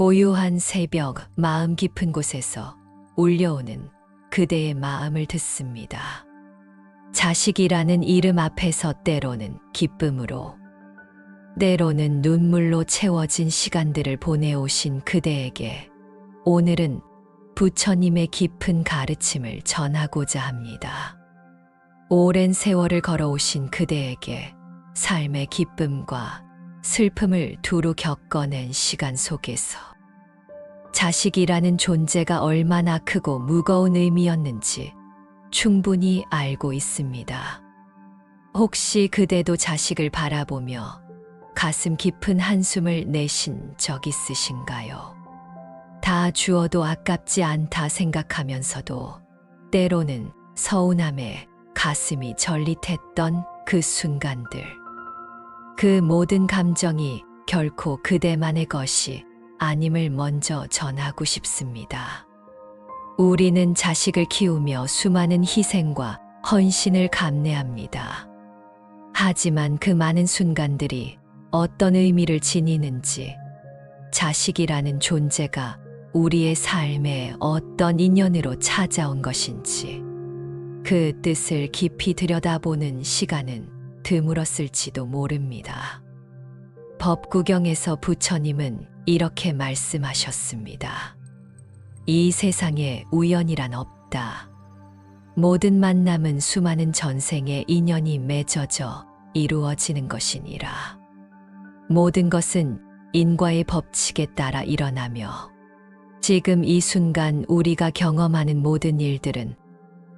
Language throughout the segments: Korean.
고요한 새벽 마음 깊은 곳에서 울려오는 그대의 마음을 듣습니다. 자식이라는 이름 앞에서 때로는 기쁨으로, 때로는 눈물로 채워진 시간들을 보내오신 그대에게 오늘은 부처님의 깊은 가르침을 전하고자 합니다. 오랜 세월을 걸어오신 그대에게 삶의 기쁨과 슬픔을 두루 겪어낸 시간 속에서 자식이라는 존재가 얼마나 크고 무거운 의미였는지 충분히 알고 있습니다. 혹시 그대도 자식을 바라보며 가슴 깊은 한숨을 내신 적 있으신가요? 다 주어도 아깝지 않다 생각하면서도 때로는 서운함에 가슴이 절릿했던 그 순간들. 그 모든 감정이 결코 그대만의 것이 아님을 먼저 전하고 싶습니다. 우리는 자식을 키우며 수많은 희생과 헌신을 감내합니다. 하지만 그 많은 순간들이 어떤 의미를 지니는지, 자식이라는 존재가 우리의 삶에 어떤 인연으로 찾아온 것인지, 그 뜻을 깊이 들여다보는 시간은 드물었을지도 모릅니다. 법구경에서 부처님은 이렇게 말씀하셨습니다. 이 세상에 우연이란 없다. 모든 만남은 수많은 전생의 인연이 맺어져 이루어지는 것이니라. 모든 것은 인과의 법칙에 따라 일어나며 지금 이 순간 우리가 경험하는 모든 일들은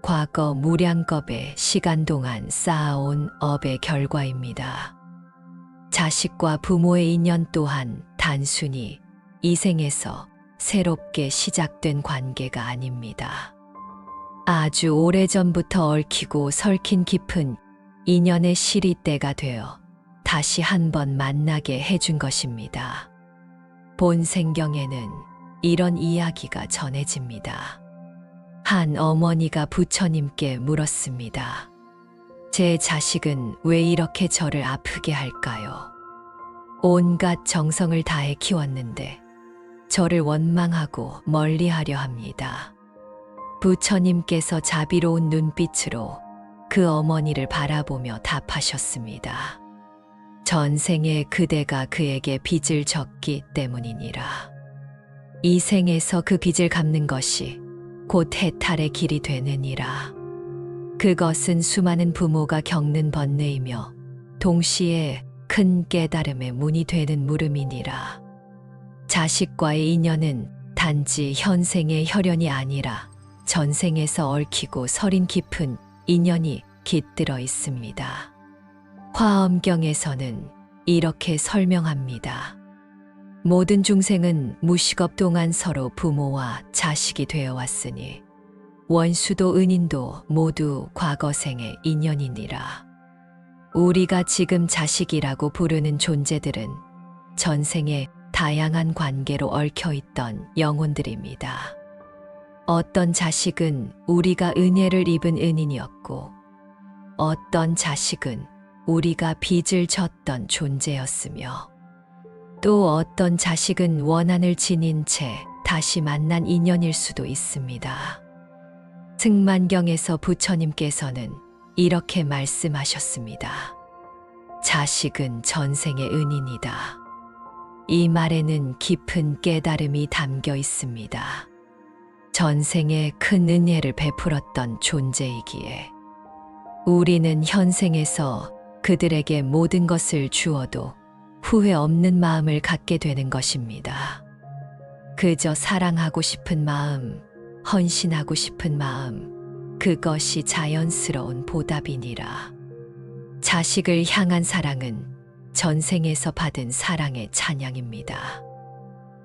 과거 무량겁의 시간 동안 쌓아온 업의 결과입니다. 자식과 부모의 인연 또한 단순히 이 생에서 새롭게 시작된 관계가 아닙니다. 아주 오래전부터 얽히고 설킨 깊은 인연의 실이 때가 되어 다시 한번 만나게 해준 것입니다. 본생경에는 이런 이야기가 전해집니다. 한 어머니가 부처님께 물었습니다. 제 자식은 왜 이렇게 저를 아프게 할까요? 온갖 정성을 다해 키웠는데 저를 원망하고 멀리하려 합니다. 부처님께서 자비로운 눈빛으로 그 어머니를 바라보며 답하셨습니다. 전생에 그대가 그에게 빚을 졌기 때문이니라. 이 생에서 그 빚을 갚는 것이 곧 해탈의 길이 되느니라. 그것은 수많은 부모가 겪는 번뇌이며 동시에 큰 깨달음의 문이 되는 물음이니라. 자식과의 인연은 단지 현생의 혈연이 아니라 전생에서 얽히고 서린 깊은 인연이 깃들어 있습니다. 화엄경에서는 이렇게 설명합니다. 모든 중생은 무식업 동안 서로 부모와 자식이 되어 왔으니 원수도 은인도 모두 과거생의 인연이니라. 우리가 지금 자식이라고 부르는 존재들은 전생에 다양한 관계로 얽혀있던 영혼들입니다. 어떤 자식은 우리가 은혜를 입은 은인이었고, 어떤 자식은 우리가 빚을 졌던 존재였으며, 또 어떤 자식은 원한을 지닌 채 다시 만난 인연일 수도 있습니다. 승만경에서 부처님께서는 이렇게 말씀하셨습니다. 자식은 전생의 은인이다. 이 말에는 깊은 깨달음이 담겨 있습니다. 전생에 큰 은혜를 베풀었던 존재이기에 우리는 현생에서 그들에게 모든 것을 주어도 후회 없는 마음을 갖게 되는 것입니다. 그저 사랑하고 싶은 마음, 헌신하고 싶은 마음, 그것이 자연스러운 보답이니라. 자식을 향한 사랑은 전생에서 받은 사랑의 찬양입니다.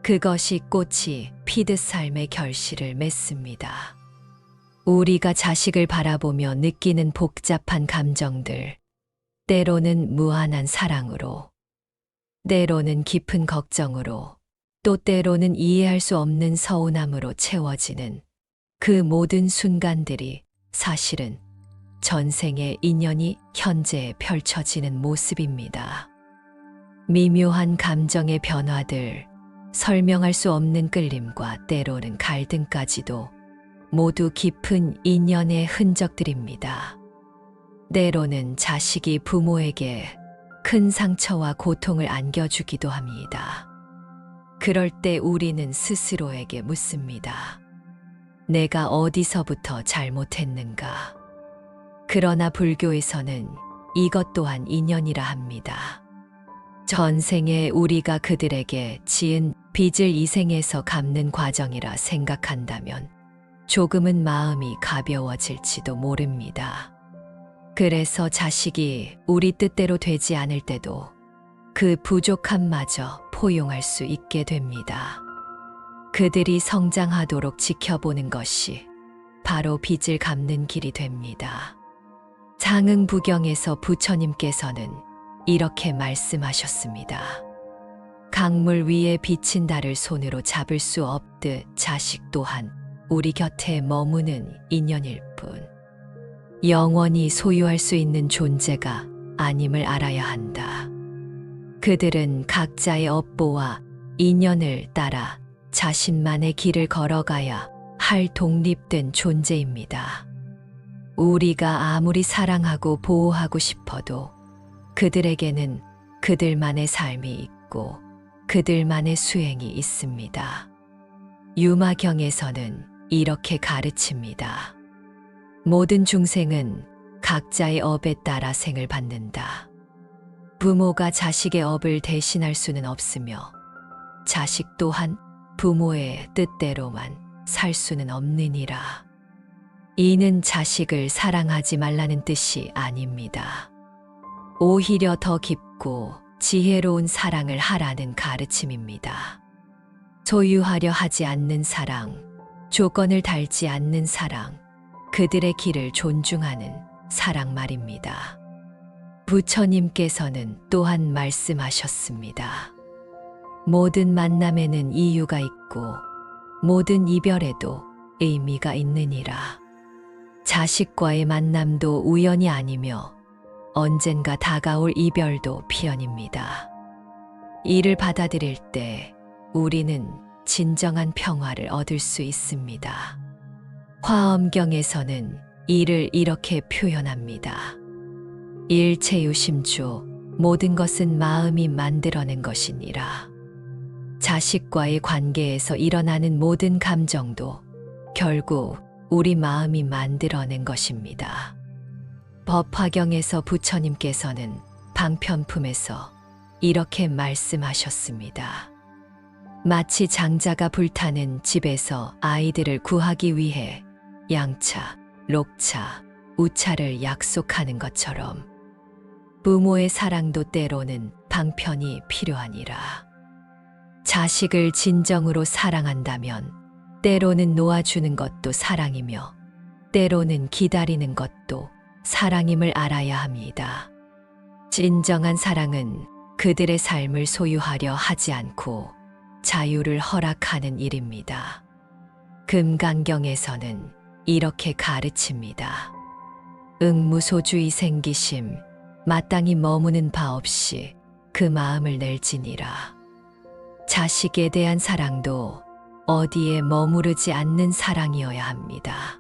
그것이 꽃이 피듯 삶의 결실을 맺습니다. 우리가 자식을 바라보며 느끼는 복잡한 감정들, 때로는 무한한 사랑으로, 때로는 깊은 걱정으로, 또 때로는 이해할 수 없는 서운함으로 채워지는 그 모든 순간들이 사실은 전생의 인연이 현재에 펼쳐지는 모습입니다. 미묘한 감정의 변화들, 설명할 수 없는 끌림과 때로는 갈등까지도 모두 깊은 인연의 흔적들입니다. 때로는 자식이 부모에게 큰 상처와 고통을 안겨주기도 합니다. 그럴 때 우리는 스스로에게 묻습니다. 내가 어디서부터 잘못했는가? 그러나 불교에서는 이것 또한 인연이라 합니다. 전생에 우리가 그들에게 지은 빚을 이 생에서 갚는 과정이라 생각한다면 조금은 마음이 가벼워질지도 모릅니다. 그래서 자식이 우리 뜻대로 되지 않을 때도 그 부족함마저 포용할 수 있게 됩니다. 그들이 성장하도록 지켜보는 것이 바로 빚을 갚는 길이 됩니다. 장흥부경에서 부처님께서는 이렇게 말씀하셨습니다. 강물 위에 비친 달을 손으로 잡을 수 없듯 자식 또한 우리 곁에 머무는 인연일 뿐, 영원히 소유할 수 있는 존재가 아님을 알아야 한다. 그들은 각자의 업보와 인연을 따라 자신만의 길을 걸어가야 할 독립된 존재입니다. 우리가 아무리 사랑하고 보호하고 싶어도 그들에게는 그들만의 삶이 있고 그들만의 수행이 있습니다. 유마경에서는 이렇게 가르칩니다. 모든 중생은 각자의 업에 따라 생을 받는다. 부모가 자식의 업을 대신할 수는 없으며 자식 또한 부모의 뜻대로만 살 수는 없느니라. 이는 자식을 사랑하지 말라는 뜻이 아닙니다. 오히려 더 깊고 지혜로운 사랑을 하라는 가르침입니다. 소유하려 하지 않는 사랑, 조건을 달지 않는 사랑, 그들의 길을 존중하는 사랑 말입니다. 부처님께서는 또한 말씀하셨습니다. 모든 만남에는 이유가 있고 모든 이별에도 의미가 있느니라. 자식과의 만남도 우연이 아니며 언젠가 다가올 이별도 필연입니다. 이를 받아들일 때 우리는 진정한 평화를 얻을 수 있습니다. 화엄경에서는 이를 이렇게 표현합니다. 일체유심조, 모든 것은 마음이 만들어낸 것이니라. 자식과의 관계에서 일어나는 모든 감정도 결국 우리 마음이 만들어낸 것입니다. 법화경에서 부처님께서는 방편품에서 이렇게 말씀하셨습니다. 마치 장자가 불타는 집에서 아이들을 구하기 위해 양차, 록차, 우차를 약속하는 것처럼 부모의 사랑도 때로는 방편이 필요하니라. 자식을 진정으로 사랑한다면 때로는 놓아주는 것도 사랑이며 때로는 기다리는 것도 사랑임을 알아야 합니다. 진정한 사랑은 그들의 삶을 소유하려 하지 않고 자유를 허락하는 일입니다. 금강경에서는 이렇게 가르칩니다. 응무소주의 생기심, 마땅히 머무는 바 없이 그 마음을 낼지니라. 자식에 대한 사랑도 어디에 머무르지 않는 사랑이어야 합니다.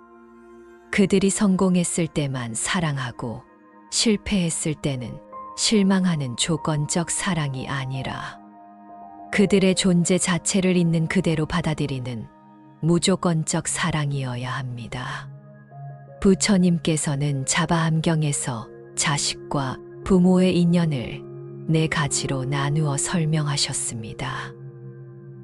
그들이 성공했을 때만 사랑하고 실패했을 때는 실망하는 조건적 사랑이 아니라 그들의 존재 자체를 있는 그대로 받아들이는 무조건적 사랑이어야 합니다. 부처님께서는 자바암경에서 자식과 부모의 인연을 4가지로 나누어 설명하셨습니다.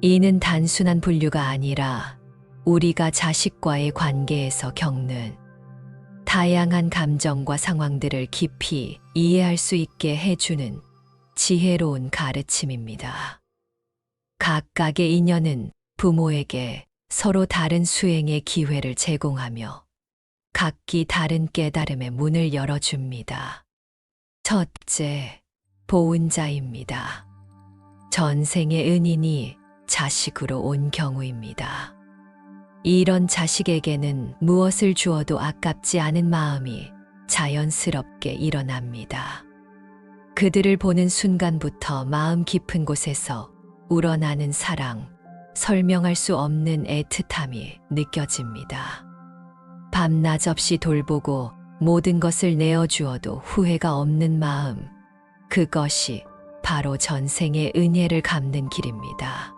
이는 단순한 분류가 아니라 우리가 자식과의 관계에서 겪는 다양한 감정과 상황들을 깊이 이해할 수 있게 해주는 지혜로운 가르침입니다. 각각의 인연은 부모에게 서로 다른 수행의 기회를 제공하며 각기 다른 깨달음의 문을 열어줍니다. 첫째, 보은자입니다. 전생의 은인이 자식으로 온 경우입니다. 이런 자식에게는 무엇을 주어도 아깝지 않은 마음이 자연스럽게 일어납니다. 그들을 보는 순간부터 마음 깊은 곳에서 우러나는 사랑, 설명할 수 없는 애틋함이 느껴집니다. 밤낮 없이 돌보고 모든 것을 내어주어도 후회가 없는 마음, 그것이 바로 전생의 은혜를 갚는 길입니다.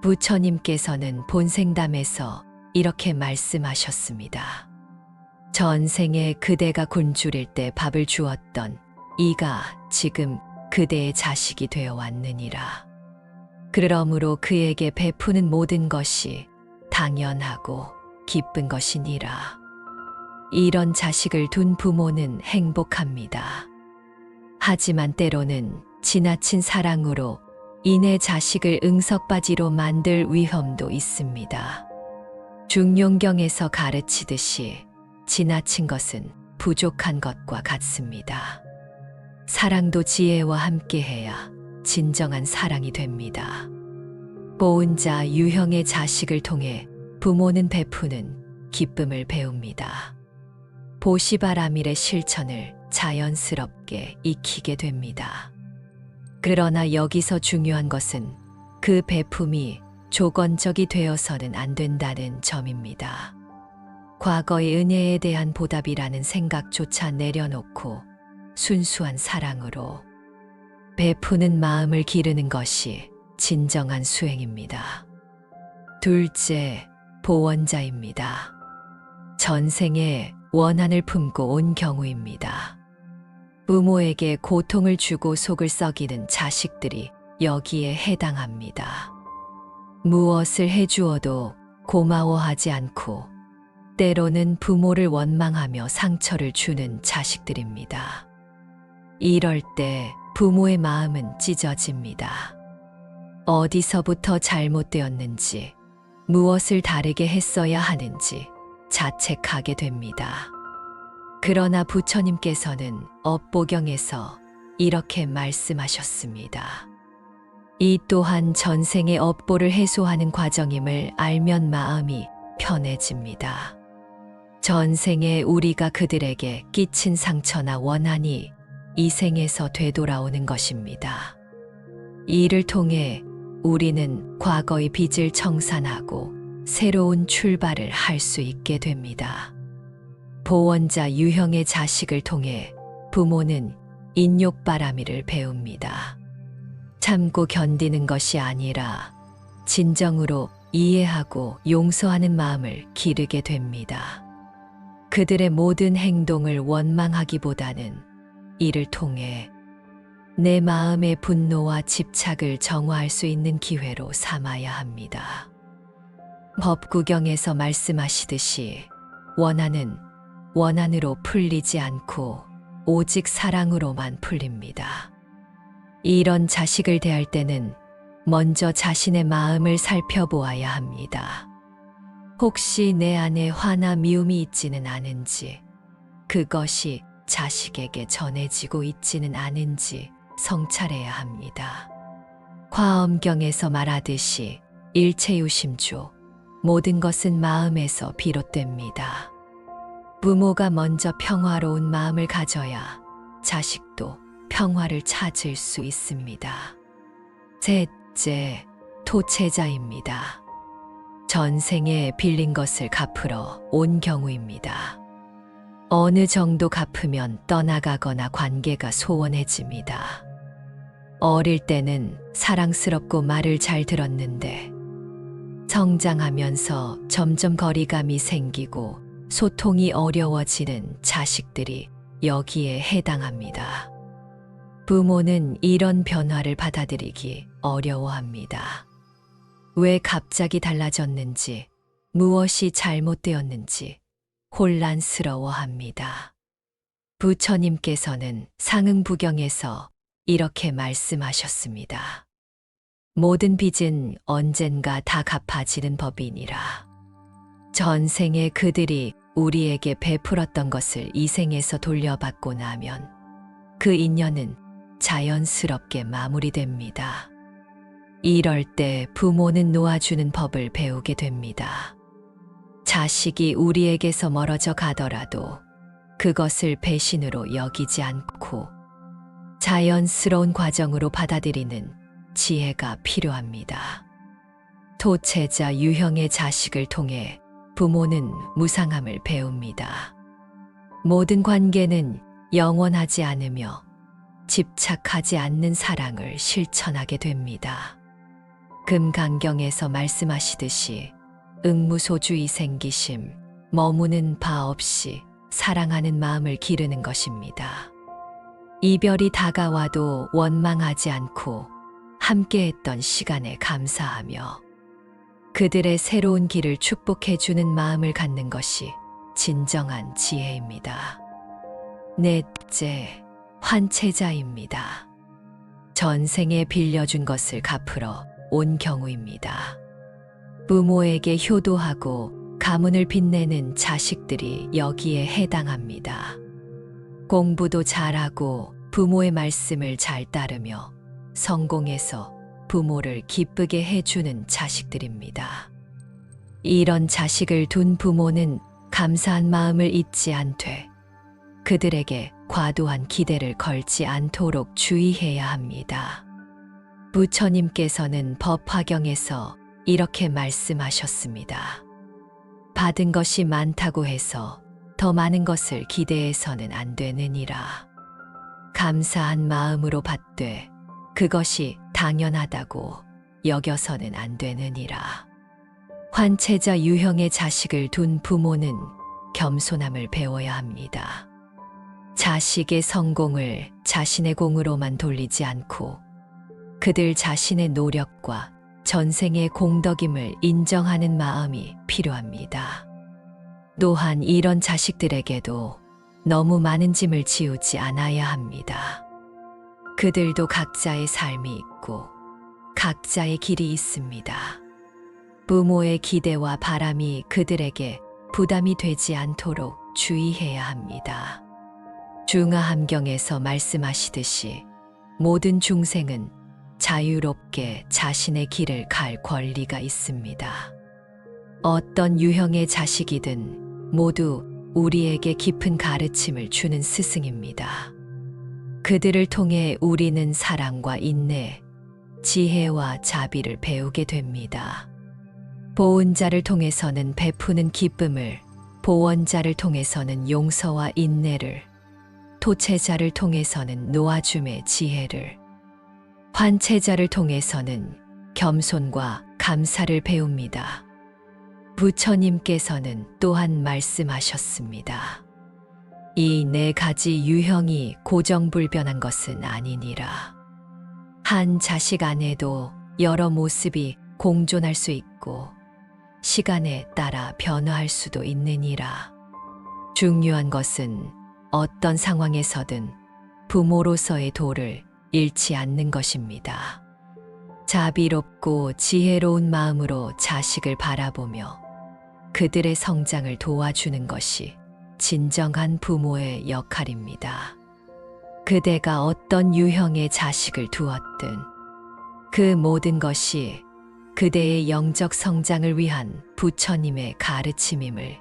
부처님께서는 본생담에서 이렇게 말씀하셨습니다. 전생에 그대가 굶주릴 때 밥을 주었던 이가 지금 그대의 자식이 되어 왔느니라. 그러므로 그에게 베푸는 모든 것이 당연하고 기쁜 것이니라. 이런 자식을 둔 부모는 행복합니다. 하지만 때로는 지나친 사랑으로 이내 자식을 응석바지로 만들 위험도 있습니다. 중용경에서 가르치듯이 지나친 것은 부족한 것과 같습니다. 사랑도 지혜와 함께해야 진정한 사랑이 됩니다. 보은자 유형의 자식을 통해 부모는 베푸는 기쁨을 배웁니다. 보시바라밀의 실천을 자연스럽게 익히게 됩니다. 그러나 여기서 중요한 것은 그 베품이 조건적이 되어서는 안 된다는 점입니다. 과거의 은혜에 대한 보답이라는 생각조차 내려놓고 순수한 사랑으로 베푸는 마음을 기르는 것이 진정한 수행입니다. 둘째, 보원자입니다. 전생에 원한을 품고 온 경우입니다. 부모에게 고통을 주고 속을 썩이는 자식들이 여기에 해당합니다. 무엇을 해주어도 고마워하지 않고 때로는 부모를 원망하며 상처를 주는 자식들입니다. 이럴 때 부모의 마음은 찢어집니다. 어디서부터 잘못되었는지, 무엇을 다르게 했어야 하는지 자책하게 됩니다. 그러나 부처님께서는 업보경에서 이렇게 말씀하셨습니다. 이 또한 전생의 업보를 해소하는 과정임을 알면 마음이 편해집니다. 전생에 우리가 그들에게 끼친 상처나 원한이 이 생에서 되돌아오는 것입니다. 이를 통해 우리는 과거의 빚을 청산하고 새로운 출발을 할 수 있게 됩니다. 보원자 유형의 자식을 통해 부모는 인욕바라밀을 배웁니다. 참고 견디는 것이 아니라 진정으로 이해하고 용서하는 마음을 기르게 됩니다. 그들의 모든 행동을 원망하기보다는 이를 통해 내 마음의 분노와 집착을 정화할 수 있는 기회로 삼아야 합니다. 법구경에서 말씀하시듯이 원한은 원한으로 풀리지 않고 오직 사랑으로만 풀립니다. 이런 자식을 대할 때는 먼저 자신의 마음을 살펴보아야 합니다. 혹시 내 안에 화나 미움이 있지는 않은지, 그것이 자식에게 전해지고 있지는 않은지 성찰해야 합니다. 화엄경에서 말하듯이 일체유심조, 모든 것은 마음에서 비롯됩니다. 부모가 먼저 평화로운 마음을 가져야 자식도 평화를 찾을 수 있습니다. 셋째, 토채자입니다. 전생에 빌린 것을 갚으러 온 경우입니다. 어느 정도 갚으면 떠나가거나 관계가 소원해집니다. 어릴 때는 사랑스럽고 말을 잘 들었는데 성장하면서 점점 거리감이 생기고 소통이 어려워지는 자식들이 여기에 해당합니다. 부모는 이런 변화를 받아들이기 어려워합니다. 왜 갑자기 달라졌는지, 무엇이 잘못되었는지 혼란스러워합니다. 부처님께서는 상응부경에서 이렇게 말씀하셨습니다. 모든 빚은 언젠가 다 갚아지는 법이니라. 전생에 그들이 우리에게 베풀었던 것을 이 생에서 돌려받고 나면 그 인연은 자연스럽게 마무리됩니다. 이럴 때 부모는 놓아주는 법을 배우게 됩니다. 자식이 우리에게서 멀어져 가더라도 그것을 배신으로 여기지 않고 자연스러운 과정으로 받아들이는 지혜가 필요합니다. 토체자 유형의 자식을 통해 부모는 무상함을 배웁니다. 모든 관계는 영원하지 않으며 집착하지 않는 사랑을 실천하게 됩니다. 금강경에서 말씀하시듯이 응무소주의 생기심, 머무는 바 없이 사랑하는 마음을 기르는 것입니다. 이별이 다가와도 원망하지 않고 함께했던 시간에 감사하며 그들의 새로운 길을 축복해주는 마음을 갖는 것이 진정한 지혜입니다. 넷째, 환체자입니다. 전생에 빌려준 것을 갚으러 온 경우입니다. 부모에게 효도하고 가문을 빛내는 자식들이 여기에 해당합니다. 공부도 잘하고 부모의 말씀을 잘 따르며 성공해서 부모를 기쁘게 해주는 자식들입니다. 이런 자식을 둔 부모는 감사한 마음을 잊지 않되 그들에게 과도한 기대를 걸지 않도록 주의해야 합니다. 부처님께서는 법화경에서 이렇게 말씀하셨습니다. 받은 것이 많다고 해서 더 많은 것을 기대해서는 안 되느니라. 감사한 마음으로 받되 그것이 당연하다고 여겨서는 안 되느니라. 환체자 유형의 자식을 둔 부모는 겸손함을 배워야 합니다. 자식의 성공을 자신의 공으로만 돌리지 않고 그들 자신의 노력과 전생의 공덕임을 인정하는 마음이 필요합니다. 또한 이런 자식들에게도 너무 많은 짐을 지우지 않아야 합니다. 그들도 각자의 삶이 있고 각자의 길이 있습니다. 부모의 기대와 바람이 그들에게 부담이 되지 않도록 주의해야 합니다. 중화함경에서 말씀하시듯이 모든 중생은 자유롭게 자신의 길을 갈 권리가 있습니다. 어떤 유형의 자식이든 모두 우리에게 깊은 가르침을 주는 스승입니다. 그들을 통해 우리는 사랑과 인내, 지혜와 자비를 배우게 됩니다. 보은자를 통해서는 베푸는 기쁨을, 보원자를 통해서는 용서와 인내를, 토체자를 통해서는 놓아줌의 지혜를, 환체자를 통해서는 겸손과 감사를 배웁니다. 부처님께서는 또한 말씀하셨습니다. 이 네 가지 유형이 고정불변한 것은 아니니라. 한 자식 안에도 여러 모습이 공존할 수 있고 시간에 따라 변화할 수도 있느니라. 중요한 것은 어떤 상황에서든 부모로서의 도를 잃지 않는 것입니다. 자비롭고 지혜로운 마음으로 자식을 바라보며 그들의 성장을 도와주는 것이 진정한 부모의 역할입니다. 그대가 어떤 유형의 자식을 두었든 그 모든 것이 그대의 영적 성장을 위한 부처님의 가르침임을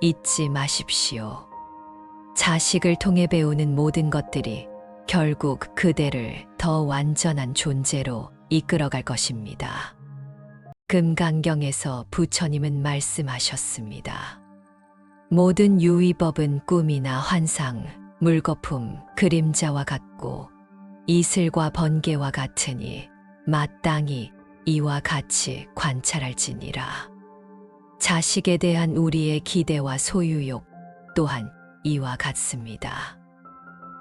잊지 마십시오. 자식을 통해 배우는 모든 것들이 결국 그대를 더 완전한 존재로 이끌어갈 것입니다. 금강경에서 부처님은 말씀하셨습니다. 모든 유의법은 꿈이나 환상, 물거품, 그림자와 같고 이슬과 번개와 같으니 마땅히 이와 같이 관찰할지니라. 자식에 대한 우리의 기대와 소유욕 또한 이와 같습니다.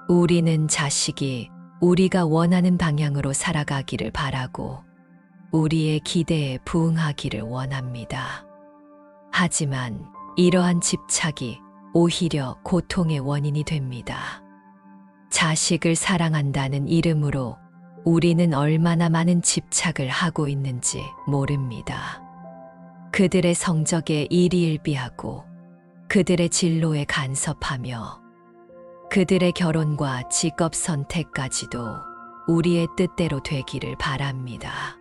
우리는 자식이 우리가 원하는 방향으로 살아가기를 바라고 우리의 기대에 부응하기를 원합니다. 하지만 이러한 집착이 오히려 고통의 원인이 됩니다. 자식을 사랑한다는 이름으로 우리는 얼마나 많은 집착을 하고 있는지 모릅니다. 그들의 성적에 일희일비하고 그들의 진로에 간섭하며 그들의 결혼과 직업 선택까지도 우리의 뜻대로 되기를 바랍니다.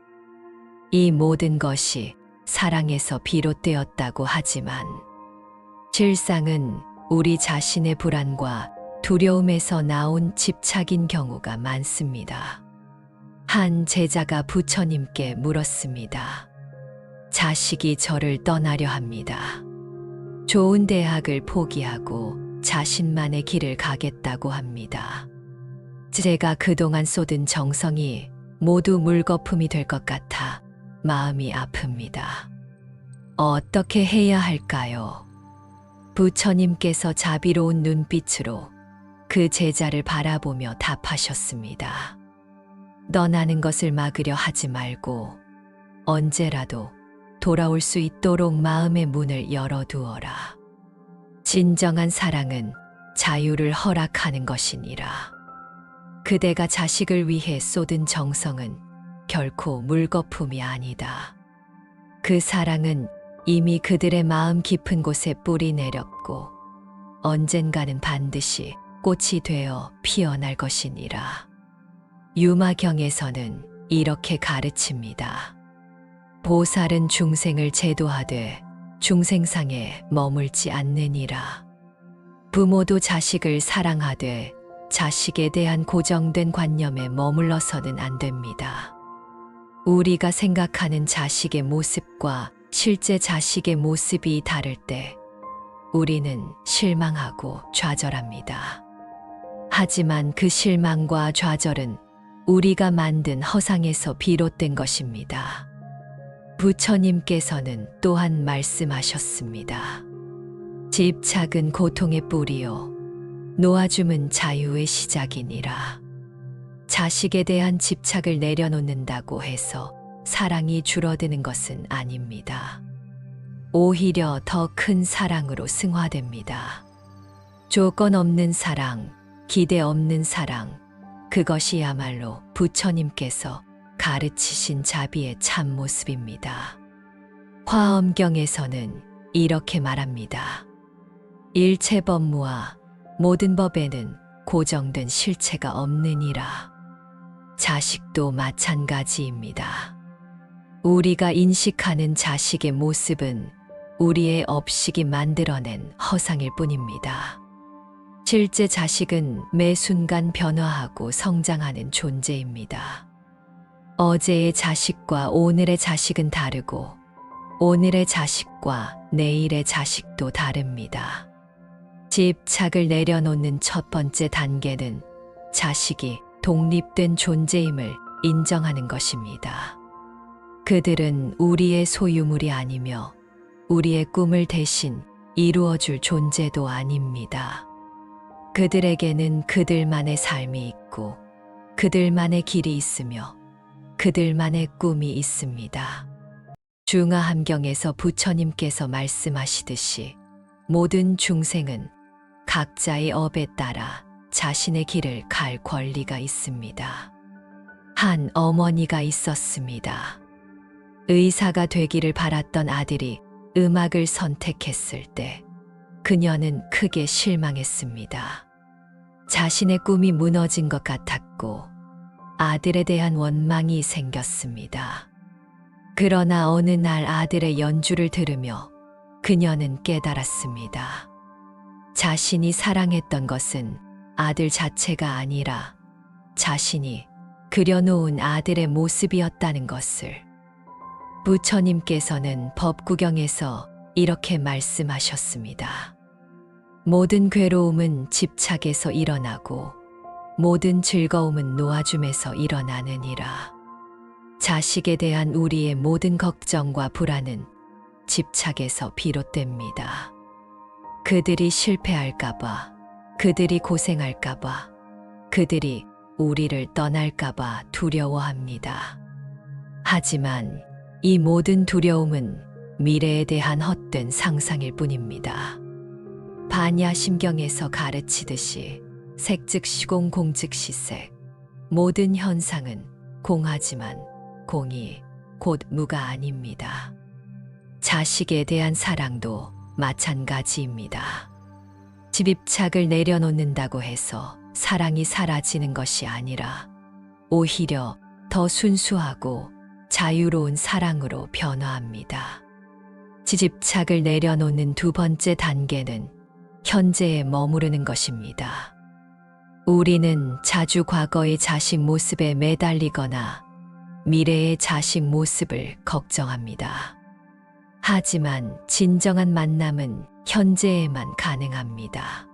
이 모든 것이 사랑에서 비롯되었다고 하지만 실상은 우리 자신의 불안과 두려움에서 나온 집착인 경우가 많습니다. 한 제자가 부처님께 물었습니다. 자식이 저를 떠나려 합니다. 좋은 대학을 포기하고 자신만의 길을 가겠다고 합니다. 제가 그동안 쏟은 정성이 모두 물거품이 될 것 같아 마음이 아픕니다. 어떻게 해야 할까요? 부처님께서 자비로운 눈빛으로 그 제자를 바라보며 답하셨습니다. 떠나는 것을 막으려 하지 말고 언제라도 돌아올 수 있도록 마음의 문을 열어두어라. 진정한 사랑은 자유를 허락하는 것이니라. 그대가 자식을 위해 쏟은 정성은 결코 물거품이 아니다. 그 사랑은 이미 그들의 마음 깊은 곳에 뿌리 내렸고 언젠가는 반드시 꽃이 되어 피어날 것이니라. 유마경에서는 이렇게 가르칩니다. 보살은 중생을 제도하되 중생상에 머물지 않느니라. 부모도 자식을 사랑하되 자식에 대한 고정된 관념에 머물러서는 안 됩니다. 우리가 생각하는 자식의 모습과 실제 자식의 모습이 다를 때 우리는 실망하고 좌절합니다. 하지만 그 실망과 좌절은 우리가 만든 허상에서 비롯된 것입니다. 부처님께서는 또한 말씀하셨습니다. 집착은 고통의 뿌리요, 놓아줌은 자유의 시작이니라. 자식에 대한 집착을 내려놓는다고 해서 사랑이 줄어드는 것은 아닙니다. 오히려 더 큰 사랑으로 승화됩니다. 조건 없는 사랑, 기대 없는 사랑, 그것이야말로 부처님께서 가르치신 자비의 참 모습입니다. 화엄경에서는 이렇게 말합니다. 일체 법무와 모든 법에는 고정된 실체가 없느니라. 자식도 마찬가지입니다. 우리가 인식하는 자식의 모습은 우리의 업식이 만들어낸 허상일 뿐입니다. 실제 자식은 매 순간 변화하고 성장하는 존재입니다. 어제의 자식과 오늘의 자식은 다르고 오늘의 자식과 내일의 자식도 다릅니다. 집착을 내려놓는 첫 번째 단계는 자식이 독립된 존재임을 인정하는 것입니다. 그들은 우리의 소유물이 아니며 우리의 꿈을 대신 이루어줄 존재도 아닙니다. 그들에게는 그들만의 삶이 있고 그들만의 길이 있으며 그들만의 꿈이 있습니다. 중화함경에서 부처님께서 말씀하시듯이 모든 중생은 각자의 업에 따라 자신의 길을 갈 권리가 있습니다. 한 어머니가 있었습니다. 의사가 되기를 바랐던 아들이 음악을 선택했을 때 그녀는 크게 실망했습니다. 자신의 꿈이 무너진 것 같았고 아들에 대한 원망이 생겼습니다. 그러나 어느 날 아들의 연주를 들으며 그녀는 깨달았습니다. 자신이 사랑했던 것은 아들 자체가 아니라 자신이 그려놓은 아들의 모습이었다는 것을. 부처님께서는 법구경에서 이렇게 말씀하셨습니다. 모든 괴로움은 집착에서 일어나고 모든 즐거움은 놓아줌에서 일어나느니라. 자식에 대한 우리의 모든 걱정과 불안은 집착에서 비롯됩니다. 그들이 실패할까봐, 그들이 고생할까봐, 그들이 우리를 떠날까봐 두려워합니다. 하지만 이 모든 두려움은 미래에 대한 헛된 상상일 뿐입니다. 반야심경에서 가르치듯이 색즉시공 공즉시색, 모든 현상은 공하지만 공이 곧 무가 아닙니다. 자식에 대한 사랑도 마찬가지입니다. 집착을 내려놓는다고 해서 사랑이 사라지는 것이 아니라 오히려 더 순수하고 자유로운 사랑으로 변화합니다. 집착을 내려놓는 두 번째 단계는 현재에 머무르는 것입니다. 우리는 자주 과거의 자식 모습에 매달리거나 미래의 자식 모습을 걱정합니다. 하지만 진정한 만남은 현재에만 가능합니다.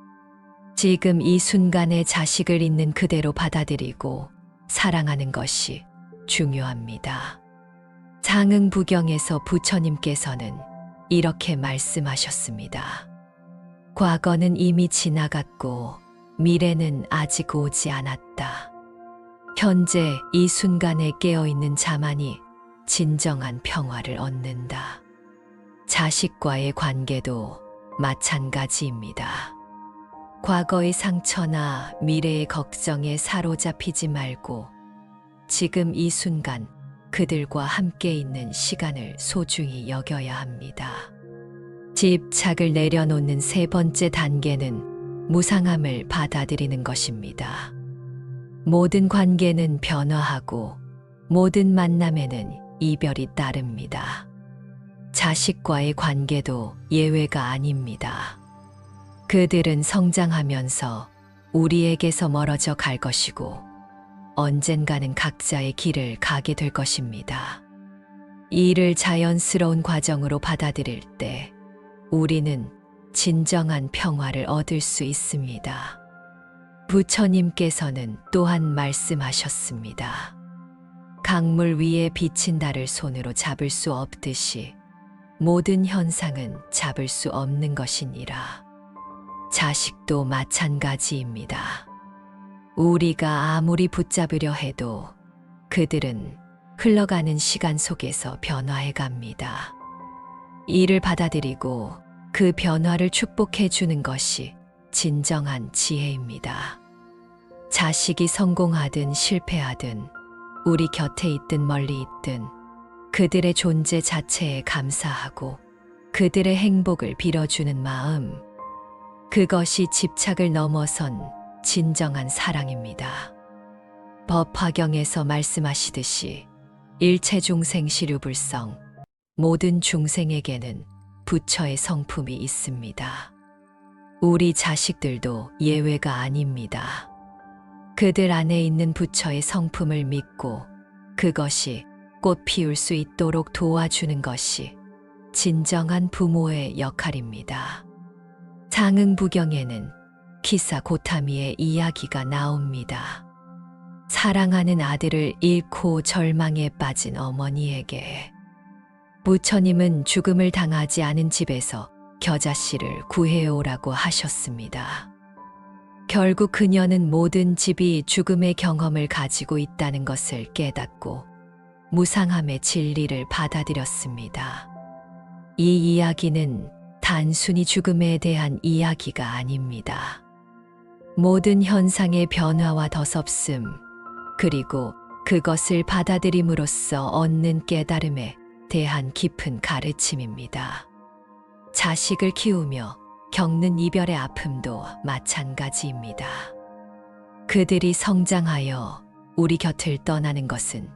지금 이 순간의 자식을 있는 그대로 받아들이고 사랑하는 것이 중요합니다. 장흥부경에서 부처님께서는 이렇게 말씀하셨습니다. 과거는 이미 지나갔고 미래는 아직 오지 않았다. 현재 이 순간에 깨어있는 자만이 진정한 평화를 얻는다. 자식과의 관계도 마찬가지입니다. 과거의 상처나 미래의 걱정에 사로잡히지 말고 지금 이 순간 그들과 함께 있는 시간을 소중히 여겨야 합니다. 집착을 내려놓는 세 번째 단계는 무상함을 받아들이는 것입니다. 모든 관계는 변화하고 모든 만남에는 이별이 따릅니다. 자식과의 관계도 예외가 아닙니다. 그들은 성장하면서 우리에게서 멀어져 갈 것이고 언젠가는 각자의 길을 가게 될 것입니다. 이를 자연스러운 과정으로 받아들일 때 우리는 진정한 평화를 얻을 수 있습니다. 부처님께서는 또한 말씀하셨습니다. 강물 위에 비친 달을 손으로 잡을 수 없듯이 모든 현상은 잡을 수 없는 것이니라. 자식도 마찬가지입니다. 우리가 아무리 붙잡으려 해도 그들은 흘러가는 시간 속에서 변화해 갑니다. 이를 받아들이고 그 변화를 축복해 주는 것이 진정한 지혜입니다. 자식이 성공하든 실패하든 우리 곁에 있든 멀리 있든 그들의 존재 자체에 감사하고 그들의 행복을 빌어주는 마음, 그것이 집착을 넘어선 진정한 사랑입니다. 법화경에서 말씀하시듯이 일체중생 시류불성, 모든 중생에게는 부처의 성품이 있습니다. 우리 자식들도 예외가 아닙니다. 그들 안에 있는 부처의 성품을 믿고 그것이 꽃 피울 수 있도록 도와주는 것이 진정한 부모의 역할입니다. 장흥부경에는 키사 고타미의 이야기가 나옵니다. 사랑하는 아들을 잃고 절망에 빠진 어머니에게 부처님은 죽음을 당하지 않은 집에서 겨자씨를 구해오라고 하셨습니다. 결국 그녀는 모든 집이 죽음의 경험을 가지고 있다는 것을 깨닫고 무상함의 진리를 받아들였습니다. 이 이야기는 단순히 죽음에 대한 이야기가 아닙니다. 모든 현상의 변화와 덧없음, 그리고 그것을 받아들임으로써 얻는 깨달음에 대한 깊은 가르침입니다. 자식을 키우며 겪는 이별의 아픔도 마찬가지입니다. 그들이 성장하여 우리 곁을 떠나는 것은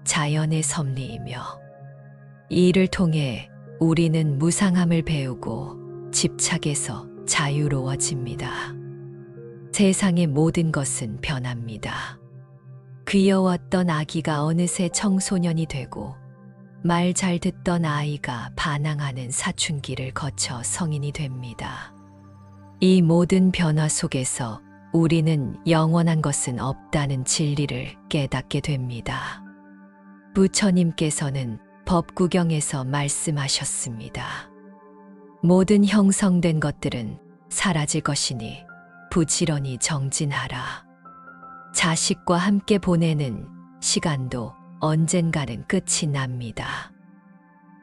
자연의 섭리이며 이를 통해 우리는 무상함을 배우고 집착에서 자유로워집니다. 세상의 모든 것은 변합니다. 귀여웠던 아기가 어느새 청소년이 되고 말 잘 듣던 아이가 반항하는 사춘기를 거쳐 성인이 됩니다. 이 모든 변화 속에서 우리는 영원한 것은 없다는 진리를 깨닫게 됩니다. 부처님께서는 법구경에서 말씀하셨습니다. 모든 형성된 것들은 사라질 것이니 부지런히 정진하라. 자식과 함께 보내는 시간도 언젠가는 끝이 납니다.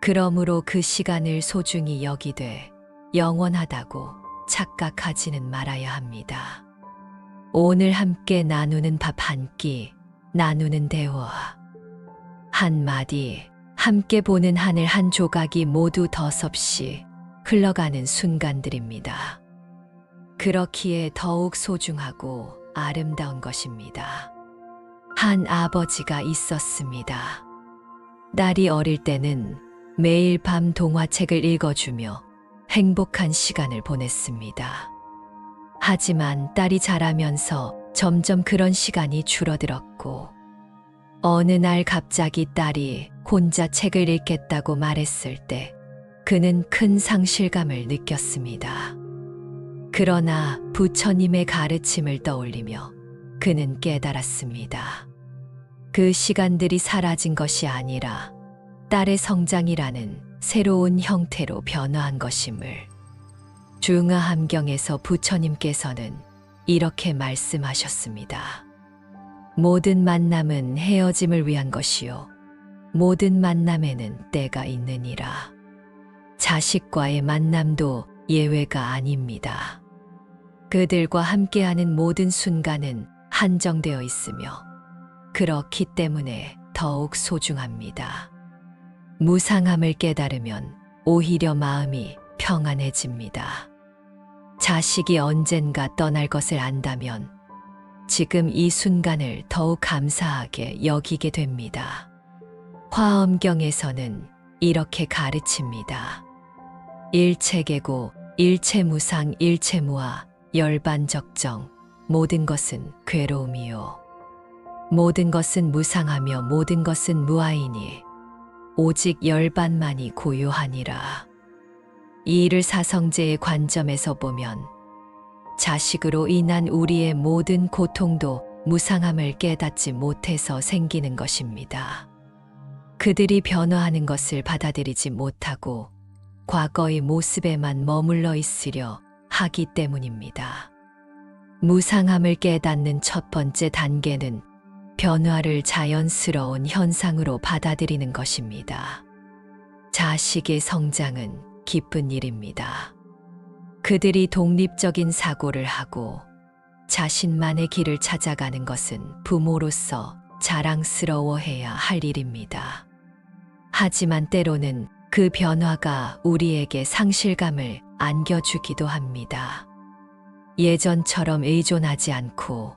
그러므로 그 시간을 소중히 여기되 영원하다고 착각하지는 말아야 합니다. 오늘 함께 나누는 밥 한 끼, 나누는 대화 한마디, 함께 보는 하늘 한 조각이 모두 덧없이 흘러가는 순간들입니다. 그렇기에 더욱 소중하고 아름다운 것입니다. 한 아버지가 있었습니다. 딸이 어릴 때는 매일 밤 동화책을 읽어주며 행복한 시간을 보냈습니다. 하지만 딸이 자라면서 점점 그런 시간이 줄어들었고 어느 날 갑자기 딸이 혼자 책을 읽겠다고 말했을 때 그는 큰 상실감을 느꼈습니다. 그러나 부처님의 가르침을 떠올리며 그는 깨달았습니다. 그 시간들이 사라진 것이 아니라 딸의 성장이라는 새로운 형태로 변화한 것임을. 중화함경에서 부처님께서는 이렇게 말씀하셨습니다. 모든 만남은 헤어짐을 위한 것이요. 모든 만남에는 때가 있느니라. 자식과의 만남도 예외가 아닙니다. 그들과 함께하는 모든 순간은 한정되어 있으며 그렇기 때문에 더욱 소중합니다. 무상함을 깨달으면 오히려 마음이 평안해집니다. 자식이 언젠가 떠날 것을 안다면 지금 이 순간을 더욱 감사하게 여기게 됩니다. 화엄경에서는 이렇게 가르칩니다. 일체계고 일체무상 일체무아 열반적정 모든 것은 괴로움이요. 모든 것은 무상하며 모든 것은 무아이니 오직 열반만이 고요하니라. 이 일을 사성제의 관점에서 보면 자식으로 인한 우리의 모든 고통도 무상함을 깨닫지 못해서 생기는 것입니다. 그들이 변화하는 것을 받아들이지 못하고 과거의 모습에만 머물러 있으려 하기 때문입니다. 무상함을 깨닫는 첫 번째 단계는 변화를 자연스러운 현상으로 받아들이는 것입니다. 자식의 성장은 기쁜 일입니다. 그들이 독립적인 사고를 하고 자신만의 길을 찾아가는 것은 부모로서 자랑스러워해야 할 일입니다. 하지만 때로는 그 변화가 우리에게 상실감을 안겨주기도 합니다. 예전처럼 의존하지 않고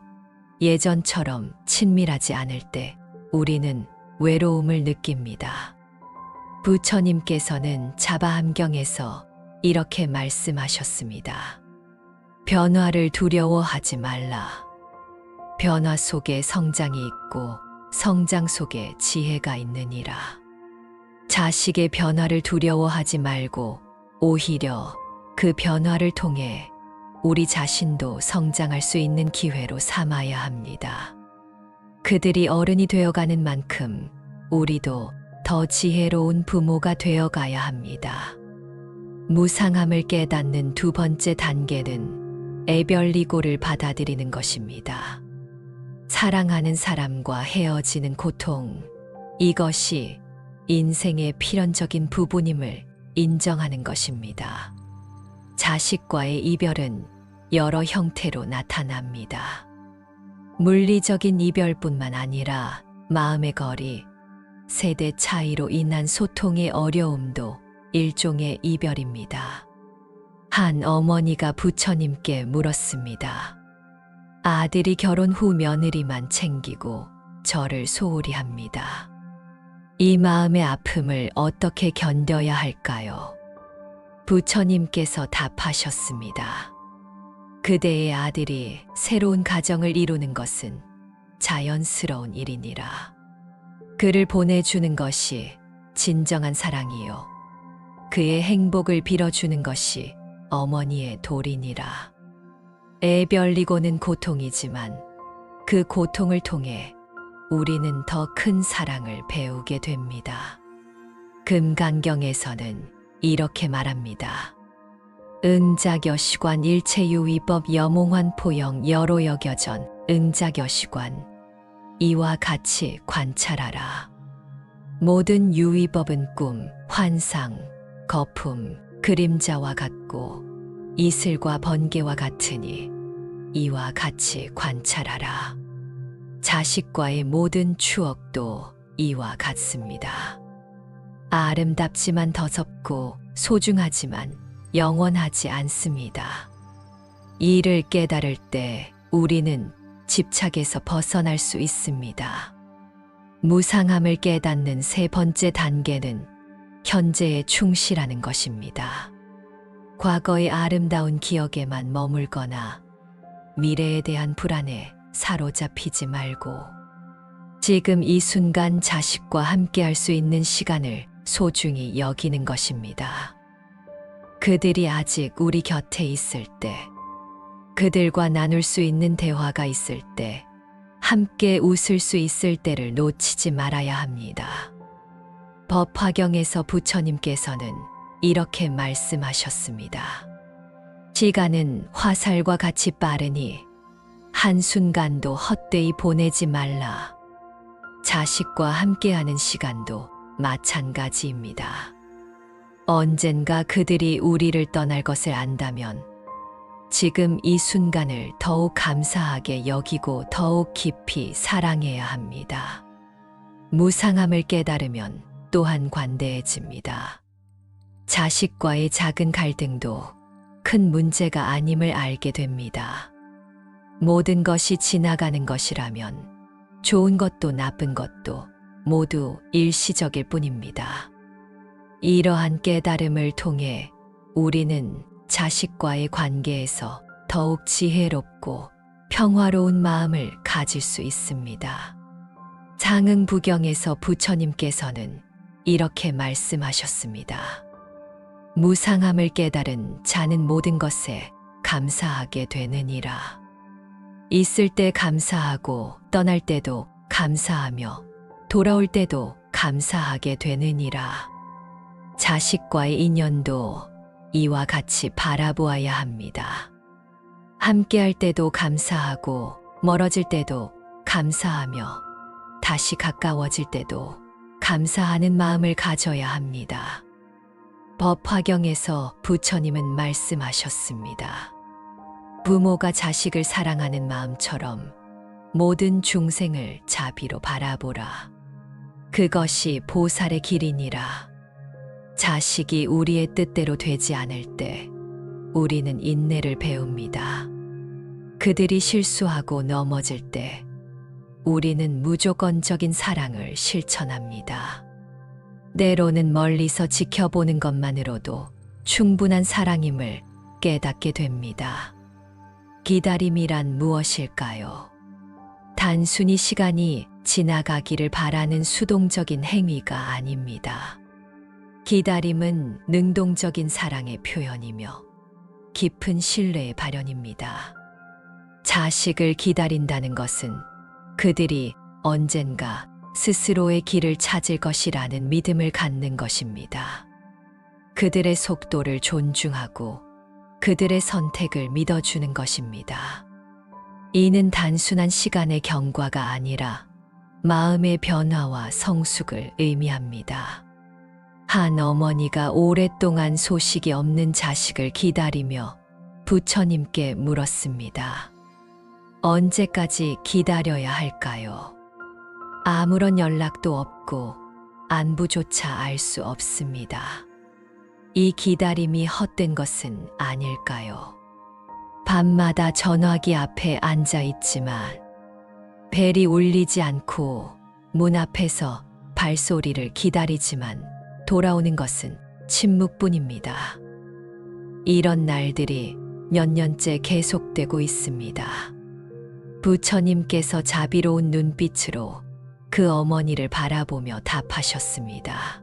예전처럼 친밀하지 않을 때 우리는 외로움을 느낍니다. 부처님께서는 자바함경에서 이렇게 말씀하셨습니다. 변화를 두려워하지 말라. 변화 속에 성장이 있고 성장 속에 지혜가 있느니라. 자식의 변화를 두려워하지 말고 오히려 그 변화를 통해 우리 자신도 성장할 수 있는 기회로 삼아야 합니다. 그들이 어른이 되어가는 만큼 우리도 더 지혜로운 부모가 되어가야 합니다. 무상함을 깨닫는 두 번째 단계는 애별리고를 받아들이는 것입니다. 사랑하는 사람과 헤어지는 고통, 이것이 인생의 필연적인 부분임을 인정하는 것입니다. 자식과의 이별은 여러 형태로 나타납니다. 물리적인 이별뿐만 아니라 마음의 거리, 세대 차이로 인한 소통의 어려움도 일종의 이별입니다. 한 어머니가 부처님께 물었습니다. 아들이 결혼 후 며느리만 챙기고 저를 소홀히 합니다. 이 마음의 아픔을 어떻게 견뎌야 할까요? 부처님께서 답하셨습니다. 그대의 아들이 새로운 가정을 이루는 것은 자연스러운 일이니라. 그를 보내주는 것이 진정한 사랑이요. 그의 행복을 빌어주는 것이 어머니의 도리니라. 애별리고는 고통이지만 그 고통을 통해 우리는 더 큰 사랑을 배우게 됩니다. 금강경에서는 이렇게 말합니다. 응자겨시관 일체유의법 여몽환 포영 여로여겨전 응자겨시관 이와 같이 관찰하라. 모든 유의법은 꿈, 환상, 거품, 그림자와 같고 이슬과 번개와 같으니 이와 같이 관찰하라. 자식과의 모든 추억도 이와 같습니다. 아름답지만 더섭고 소중하지만 영원하지 않습니다. 이를 깨달을 때 우리는 집착에서 벗어날 수 있습니다. 무상함을 깨닫는 세 번째 단계는 현재에 충실하는 것입니다. 과거의 아름다운 기억에만 머물거나 미래에 대한 불안에 사로잡히지 말고 지금 이 순간 자식과 함께 할 수 있는 시간을 소중히 여기는 것입니다. 그들이 아직 우리 곁에 있을 때, 그들과 나눌 수 있는 대화가 있을 때, 함께 웃을 수 있을 때를 놓치지 말아야 합니다. 법화경에서 부처님께서는 이렇게 말씀하셨습니다. 시간은 화살과 같이 빠르니 한순간도 헛되이 보내지 말라. 자식과 함께하는 시간도 마찬가지입니다. 언젠가 그들이 우리를 떠날 것을 안다면 지금 이 순간을 더욱 감사하게 여기고 더욱 깊이 사랑해야 합니다. 무상함을 깨달으면 또한 관대해집니다. 자식과의 작은 갈등도 큰 문제가 아님을 알게 됩니다. 모든 것이 지나가는 것이라면 좋은 것도 나쁜 것도 모두 일시적일 뿐입니다. 이러한 깨달음을 통해 우리는 자식과의 관계에서 더욱 지혜롭고 평화로운 마음을 가질 수 있습니다. 장흥부경에서 부처님께서는 이렇게 말씀하셨습니다. 무상함을 깨달은 자는 모든 것에 감사하게 되느니라. 있을 때 감사하고 떠날 때도 감사하며 돌아올 때도 감사하게 되느니라. 자식과의 인연도 이와 같이 바라보아야 합니다. 함께할 때도 감사하고 멀어질 때도 감사하며 다시 가까워질 때도 감사하는 마음을 가져야 합니다. 법화경에서 부처님은 말씀하셨습니다. 부모가 자식을 사랑하는 마음처럼 모든 중생을 자비로 바라보라. 그것이 보살의 길이니라. 자식이 우리의 뜻대로 되지 않을 때 우리는 인내를 배웁니다. 그들이 실수하고 넘어질 때 우리는 무조건적인 사랑을 실천합니다. 때로는 멀리서 지켜보는 것만으로도 충분한 사랑임을 깨닫게 됩니다. 기다림이란 무엇일까요? 단순히 시간이 지나가기를 바라는 수동적인 행위가 아닙니다. 기다림은 능동적인 사랑의 표현이며 깊은 신뢰의 발현입니다. 자식을 기다린다는 것은 그들이 언젠가 스스로의 길을 찾을 것이라는 믿음을 갖는 것입니다. 그들의 속도를 존중하고 그들의 선택을 믿어주는 것입니다. 이는 단순한 시간의 경과가 아니라 마음의 변화와 성숙을 의미합니다. 한 어머니가 오랫동안 소식이 없는 자식을 기다리며 부처님께 물었습니다. 언제까지 기다려야 할까요? 아무런 연락도 없고 안부조차 알 수 없습니다. 이 기다림이 헛된 것은 아닐까요? 밤마다 전화기 앞에 앉아 있지만 벨이 울리지 않고 문 앞에서 발소리를 기다리지만 돌아오는 것은 침묵뿐입니다. 이런 날들이 몇 년째 계속되고 있습니다. 부처님께서 자비로운 눈빛으로 그 어머니를 바라보며 답하셨습니다.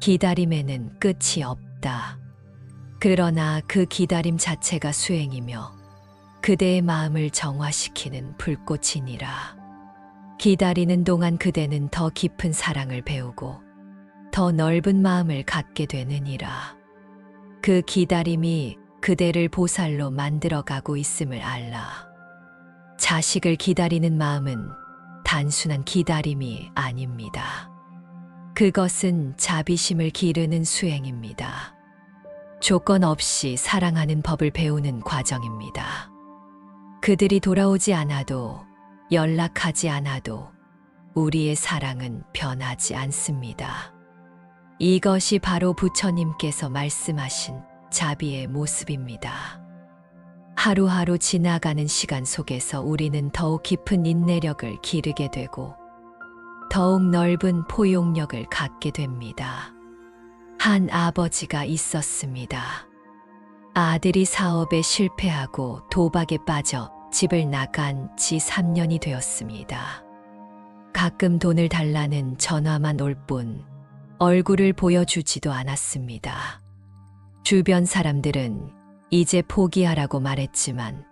기다림에는 끝이 없다. 그러나 그 기다림 자체가 수행이며 그대의 마음을 정화시키는 불꽃이니라. 기다리는 동안 그대는 더 깊은 사랑을 배우고 더 넓은 마음을 갖게 되느니라. 그 기다림이 그대를 보살로 만들어가고 있음을 알라. 자식을 기다리는 마음은 단순한 기다림이 아닙니다. 그것은 자비심을 기르는 수행입니다. 조건 없이 사랑하는 법을 배우는 과정입니다. 그들이 돌아오지 않아도 연락하지 않아도 우리의 사랑은 변하지 않습니다. 이것이 바로 부처님께서 말씀하신 자비의 모습입니다. 하루하루 지나가는 시간 속에서 우리는 더욱 깊은 인내력을 기르게 되고 더욱 넓은 포용력을 갖게 됩니다. 한 아버지가 있었습니다. 아들이 사업에 실패하고 도박에 빠져 집을 나간 지 3년이 되었습니다. 가끔 돈을 달라는 전화만 올 뿐 얼굴을 보여주지도 않았습니다. 주변 사람들은 이제 포기하라고 말했지만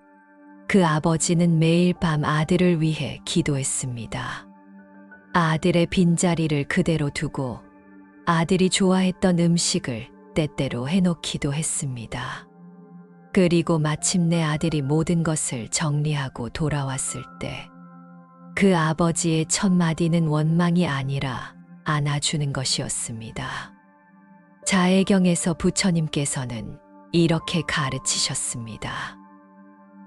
그 아버지는 매일 밤 아들을 위해 기도했습니다. 아들의 빈자리를 그대로 두고 아들이 좋아했던 음식을 때때로 해놓기도 했습니다. 그리고 마침내 아들이 모든 것을 정리하고 돌아왔을 때 그 아버지의 첫 마디는 원망이 아니라 안아주는 것이었습니다. 자해경에서 부처님께서는 이렇게 가르치셨습니다.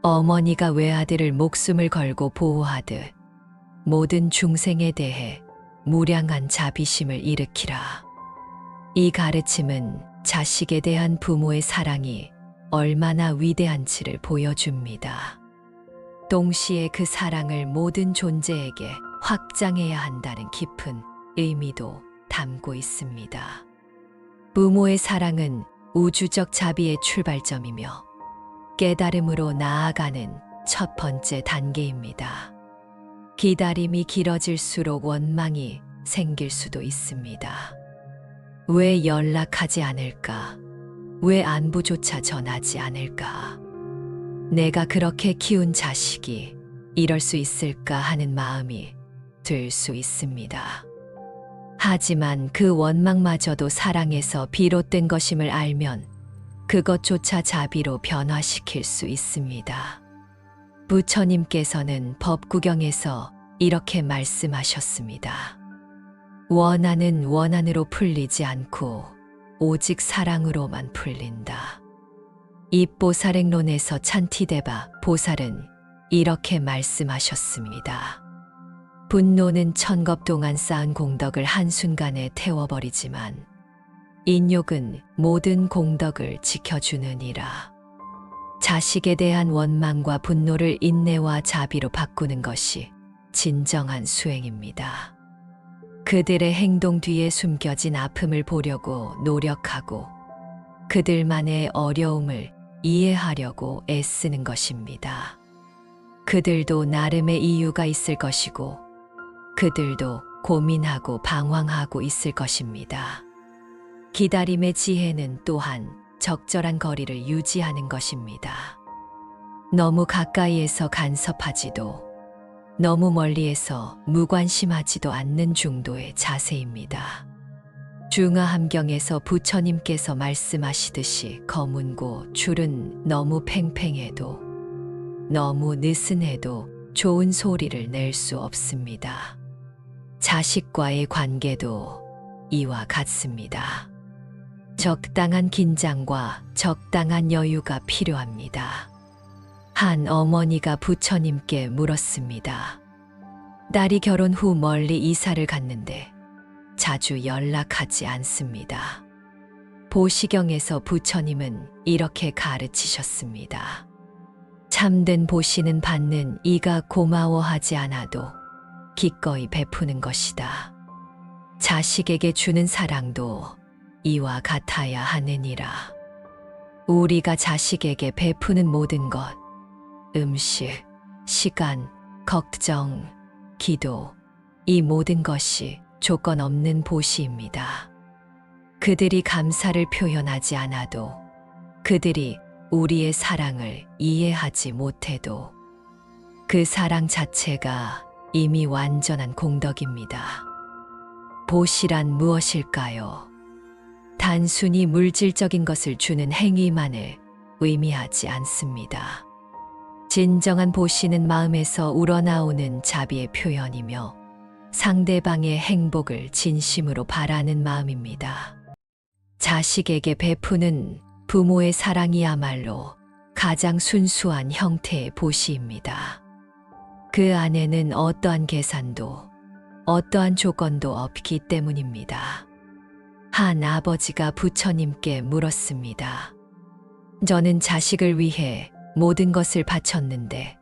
어머니가 외아들을 목숨을 걸고 보호하듯 모든 중생에 대해 무량한 자비심을 일으키라. 이 가르침은 자식에 대한 부모의 사랑이 얼마나 위대한지를 보여줍니다. 동시에 그 사랑을 모든 존재에게 확장해야 한다는 깊은 의미도 담고 있습니다. 부모의 사랑은 우주적 자비의 출발점이며 깨달음으로 나아가는 첫 번째 단계입니다. 기다림이 길어질수록 원망이 생길 수도 있습니다. 왜 연락하지 않을까? 왜 안부조차 전하지 않을까? 내가 그렇게 키운 자식이 이럴 수 있을까 하는 마음이 들 수 있습니다. 하지만 그 원망마저도 사랑에서 비롯된 것임을 알면 그것조차 자비로 변화시킬 수 있습니다. 부처님께서는 법구경에서 이렇게 말씀하셨습니다. 원한은 원한으로 풀리지 않고 오직 사랑으로만 풀린다. 입보살행론에서 찬티데바 보살은 이렇게 말씀하셨습니다. 분노는 천겁 동안 쌓은 공덕을 한순간에 태워버리지만 인욕은 모든 공덕을 지켜주느니라. 자식에 대한 원망과 분노를 인내와 자비로 바꾸는 것이 진정한 수행입니다. 그들의 행동 뒤에 숨겨진 아픔을 보려고 노력하고 그들만의 어려움을 이해하려고 애쓰는 것입니다. 그들도 나름의 이유가 있을 것이고 그들도 고민하고 방황하고 있을 것입니다. 기다림의 지혜는 또한 적절한 거리를 유지하는 것입니다. 너무 가까이에서 간섭하지도 너무 멀리에서 무관심하지도 않는 중도의 자세입니다. 중화함경에서 부처님께서 말씀하시듯이 검은고 줄은 너무 팽팽해도 너무 느슨해도 좋은 소리를 낼 수 없습니다. 자식과의 관계도 이와 같습니다. 적당한 긴장과 적당한 여유가 필요합니다. 한 어머니가 부처님께 물었습니다. 딸이 결혼 후 멀리 이사를 갔는데 자주 연락하지 않습니다. 보시경에서 부처님은 이렇게 가르치셨습니다. 참된 보시는 받는 이가 고마워하지 않아도 기꺼이 베푸는 것이다. 자식에게 주는 사랑도 이와 같아야 하느니라. 우리가 자식에게 베푸는 모든 것, 음식, 시간, 걱정, 기도, 이 모든 것이 조건 없는 보시입니다. 그들이 감사를 표현하지 않아도, 그들이 우리의 사랑을 이해하지 못해도 그 사랑 자체가 이미 완전한 공덕입니다. 보시란 무엇일까요? 단순히 물질적인 것을 주는 행위만을 의미하지 않습니다. 진정한 보시는 마음에서 우러나오는 자비의 표현이며 상대방의 행복을 진심으로 바라는 마음입니다. 자식에게 베푸는 부모의 사랑이야말로 가장 순수한 형태의 보시입니다. 그 안에는 어떠한 계산도 어떠한 조건도 없기 때문입니다. 한 아버지가 부처님께 물었습니다. 저는 자식을 위해 모든 것을 바쳤는데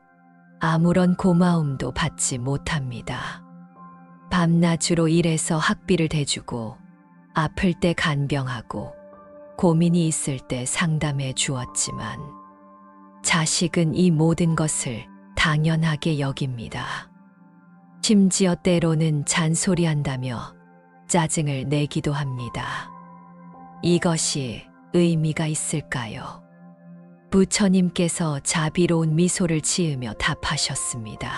아무런 고마움도 받지 못합니다. 밤낮으로 일해서 학비를 대주고 아플 때 간병하고 고민이 있을 때 상담해 주었지만 자식은 이 모든 것을 당연하게 여깁니다. 심지어 때로는 잔소리한다며 짜증을 내기도 합니다. 이것이 의미가 있을까요? 부처님께서 자비로운 미소를 지으며 답하셨습니다.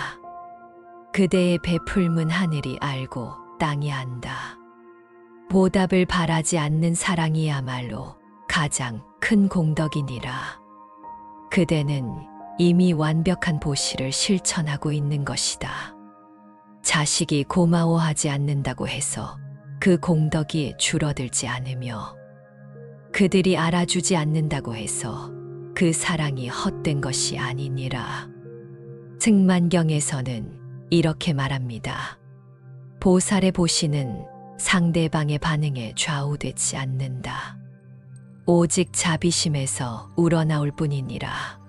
그대의 베풀문 하늘이 알고 땅이 안다. 보답을 바라지 않는 사랑이야말로 가장 큰 공덕이니라. 그대는 이미 완벽한 보시를 실천하고 있는 것이다. 자식이 고마워하지 않는다고 해서 그 공덕이 줄어들지 않으며, 그들이 알아주지 않는다고 해서 그 사랑이 헛된 것이 아니니라. 승만경에서는 이렇게 말합니다. 보살의 보시는 상대방의 반응에 좌우되지 않는다. 오직 자비심에서 우러나올 뿐이니라.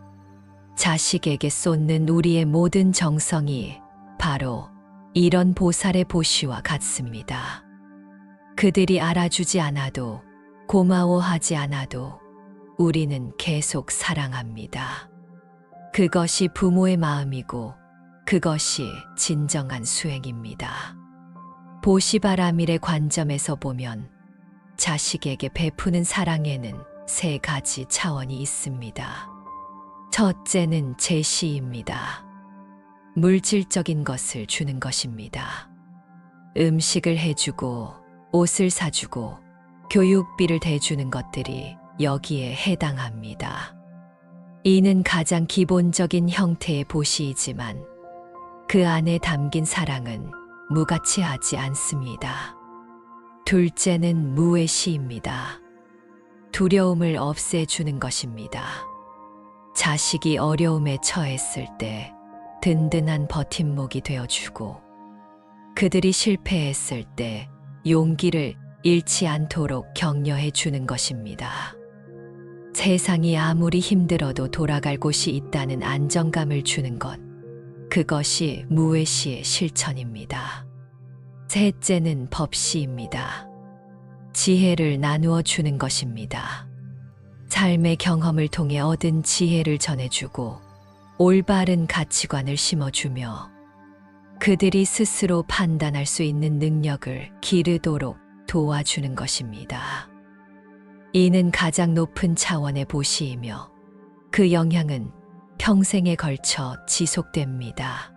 자식에게 쏟는 우리의 모든 정성이 바로 이런 보살의 보시와 같습니다. 그들이 알아주지 않아도, 고마워하지 않아도 우리는 계속 사랑합니다. 그것이 부모의 마음이고 그것이 진정한 수행입니다. 보시바라밀의 관점에서 보면 자식에게 베푸는 사랑에는 세 가지 차원이 있습니다. 첫째는 제시입니다. 물질적인 것을 주는 것입니다. 음식을 해주고 옷을 사주고 교육비를 대주는 것들이 여기에 해당합니다. 이는 가장 기본적인 형태의 보시이지만 그 안에 담긴 사랑은 무가치하지 않습니다. 둘째는 무외시입니다. 두려움을 없애주는 것입니다. 자식이 어려움에 처했을 때 든든한 버팀목이 되어주고, 그들이 실패했을 때 용기를 잃지 않도록 격려해 주는 것입니다. 세상이 아무리 힘들어도 돌아갈 곳이 있다는 안정감을 주는 것, 그것이 무외시의 실천입니다. 셋째는 법시입니다. 지혜를 나누어 주는 것입니다. 삶의 경험을 통해 얻은 지혜를 전해주고 올바른 가치관을 심어주며 그들이 스스로 판단할 수 있는 능력을 기르도록 도와주는 것입니다. 이는 가장 높은 차원의 보시이며 그 영향은 평생에 걸쳐 지속됩니다.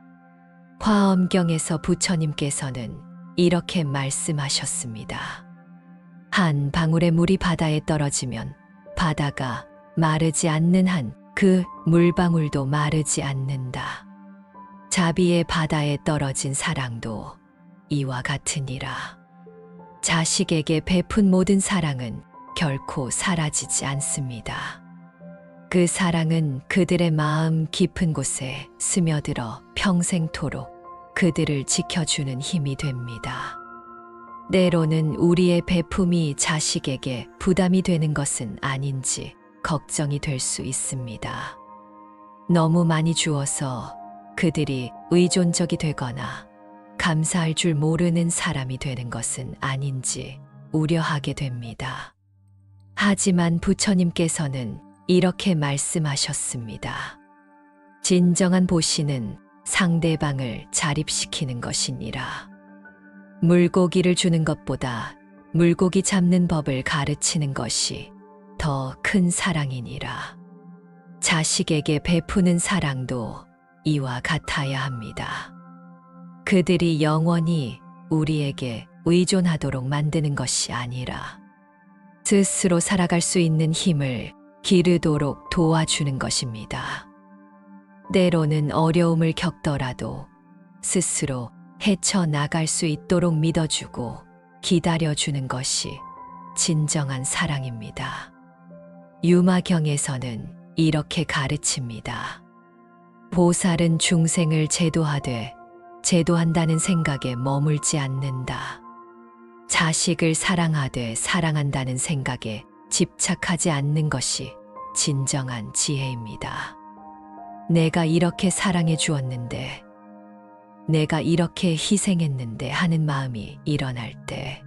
화엄경에서 부처님께서는 이렇게 말씀하셨습니다. 한 방울의 물이 바다에 떨어지면 바다가 마르지 않는 한 그 물방울도 마르지 않는다. 자비의 바다에 떨어진 사랑도 이와 같으니라. 자식에게 베푼 모든 사랑은 결코 사라지지 않습니다. 그 사랑은 그들의 마음 깊은 곳에 스며들어 평생토록 그들을 지켜주는 힘이 됩니다. 때로는 우리의 베품이 자식에게 부담이 되는 것은 아닌지 걱정이 될 수 있습니다. 너무 많이 주어서 그들이 의존적이 되거나 감사할 줄 모르는 사람이 되는 것은 아닌지 우려하게 됩니다. 하지만 부처님께서는 이렇게 말씀하셨습니다. 진정한 보시는 상대방을 자립시키는 것이니라. 물고기를 주는 것보다 물고기 잡는 법을 가르치는 것이 더 큰 사랑이니라. 자식에게 베푸는 사랑도 이와 같아야 합니다. 그들이 영원히 우리에게 의존하도록 만드는 것이 아니라 스스로 살아갈 수 있는 힘을 기르도록 도와주는 것입니다. 때로는 어려움을 겪더라도 스스로 헤쳐나갈 수 있도록 믿어주고 기다려주는 것이 진정한 사랑입니다. 유마경에서는 이렇게 가르칩니다. 보살은 중생을 제도하되 제도한다는 생각에 머물지 않는다. 자식을 사랑하되 사랑한다는 생각에 집착하지 않는 것이 진정한 지혜입니다. 내가 이렇게 사랑해 주었는데, 내가 이렇게 희생했는데 하는 마음이 일어날 때,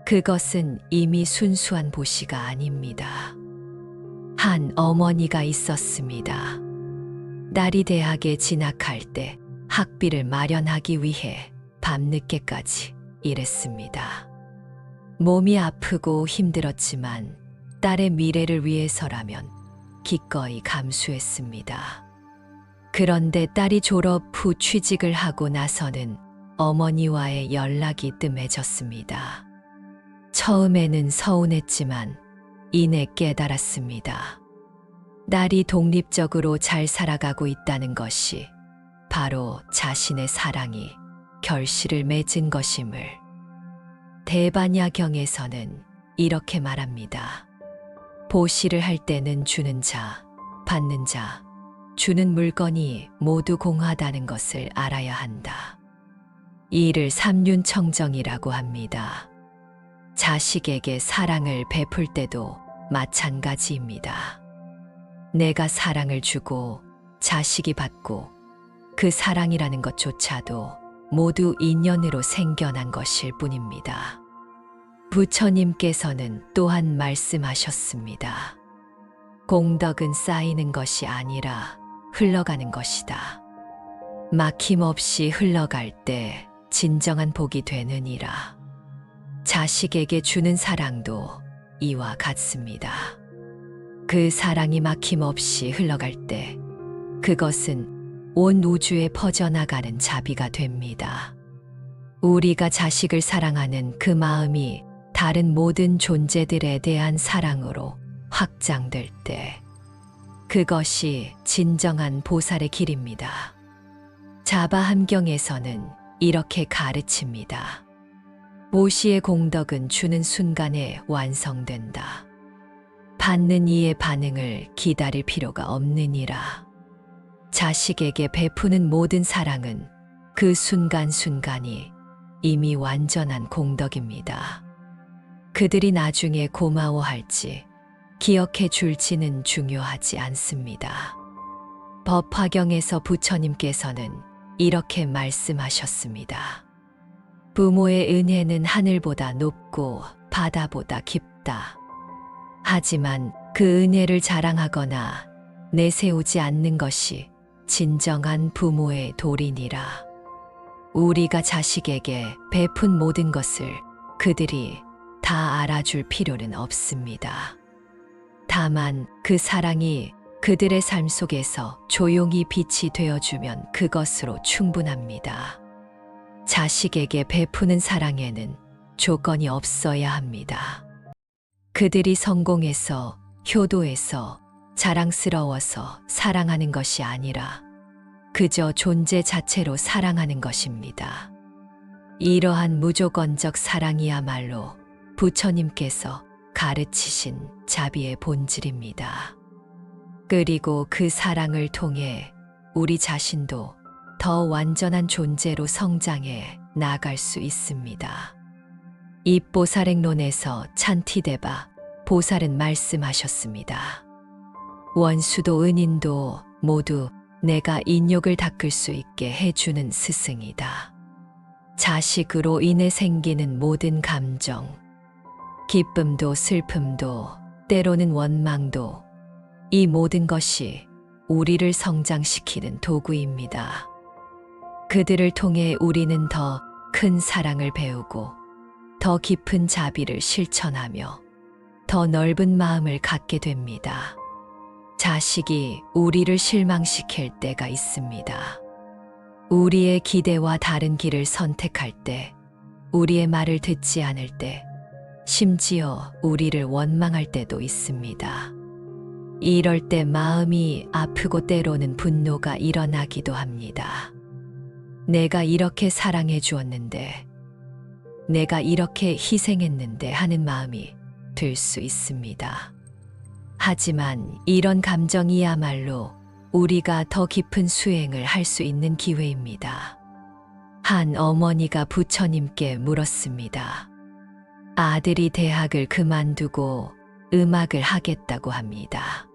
그것은 이미 순수한 보시가 아닙니다. 한 어머니가 있었습니다. 딸이 대학에 진학할 때 학비를 마련하기 위해 밤늦게까지 일했습니다. 몸이 아프고 힘들었지만 딸의 미래를 위해서라면 기꺼이 감수했습니다. 그런데 딸이 졸업 후 취직을 하고 나서는 어머니와의 연락이 뜸해졌습니다. 처음에는 서운했지만 이내 깨달았습니다. 딸이 독립적으로 잘 살아가고 있다는 것이 바로 자신의 사랑이 결실을 맺은 것임을. 대반야경에서는 이렇게 말합니다. 보시를 할 때는 주는 자, 받는 자, 주는 물건이 모두 공하다는 것을 알아야 한다. 이를 삼륜청정이라고 합니다. 자식에게 사랑을 베풀 때도 마찬가지입니다. 내가 사랑을 주고 자식이 받고 그 사랑이라는 것조차도 모두 인연으로 생겨난 것일 뿐입니다. 부처님께서는 또한 말씀하셨습니다. 공덕은 쌓이는 것이 아니라 흘러가는 것이다. 막힘없이 흘러갈 때 진정한 복이 되느니라. 자식에게 주는 사랑도 이와 같습니다. 그 사랑이 막힘없이 흘러갈 때 그것은 온 우주에 퍼져나가는 자비가 됩니다. 우리가 자식을 사랑하는 그 마음이 다른 모든 존재들에 대한 사랑으로 확장될 때 그것이 진정한 보살의 길입니다. 자바함경에서는 이렇게 가르칩니다. 보시의 공덕은 주는 순간에 완성된다. 받는 이의 반응을 기다릴 필요가 없느니라. 자식에게 베푸는 모든 사랑은 그 순간순간이 이미 완전한 공덕입니다. 그들이 나중에 고마워할지 기억해 줄지는 중요하지 않습니다. 법화경에서 부처님께서는 이렇게 말씀하셨습니다. 부모의 은혜는 하늘보다 높고 바다보다 깊다. 하지만 그 은혜를 자랑하거나 내세우지 않는 것이 진정한 부모의 도리니라. 우리가 자식에게 베푼 모든 것을 그들이 다 알아줄 필요는 없습니다. 다만 그 사랑이 그들의 삶 속에서 조용히 빛이 되어주면 그것으로 충분합니다. 자식에게 베푸는 사랑에는 조건이 없어야 합니다. 그들이 성공해서, 효도해서, 자랑스러워서 사랑하는 것이 아니라 그저 존재 자체로 사랑하는 것입니다. 이러한 무조건적 사랑이야말로 부처님께서 가르치신 자비의 본질입니다. 그리고 그 사랑을 통해 우리 자신도 더 완전한 존재로 성장해 나갈 수 있습니다. 입보살행론에서 찬티데바 보살은 말씀하셨습니다. 원수도 은인도 모두 내가 인욕을 닦을 수 있게 해주는 스승이다. 자식으로 인해 생기는 모든 감정, 기쁨도 슬픔도 때로는 원망도 이 모든 것이 우리를 성장시키는 도구입니다. 그들을 통해 우리는 더 큰 사랑을 배우고 더 깊은 자비를 실천하며 더 넓은 마음을 갖게 됩니다. 자식이 우리를 실망시킬 때가 있습니다. 우리의 기대와 다른 길을 선택할 때, 우리의 말을 듣지 않을 때, 심지어 우리를 원망할 때도 있습니다. 이럴 때 마음이 아프고 때로는 분노가 일어나기도 합니다. 내가 이렇게 사랑해 주었는데, 내가 이렇게 희생했는데 하는 마음이 들 수 있습니다. 하지만 이런 감정이야말로 우리가 더 깊은 수행을 할 수 있는 기회입니다. 한 어머니가 부처님께 물었습니다. 아들이 대학을 그만두고 음악을 하겠다고 합니다.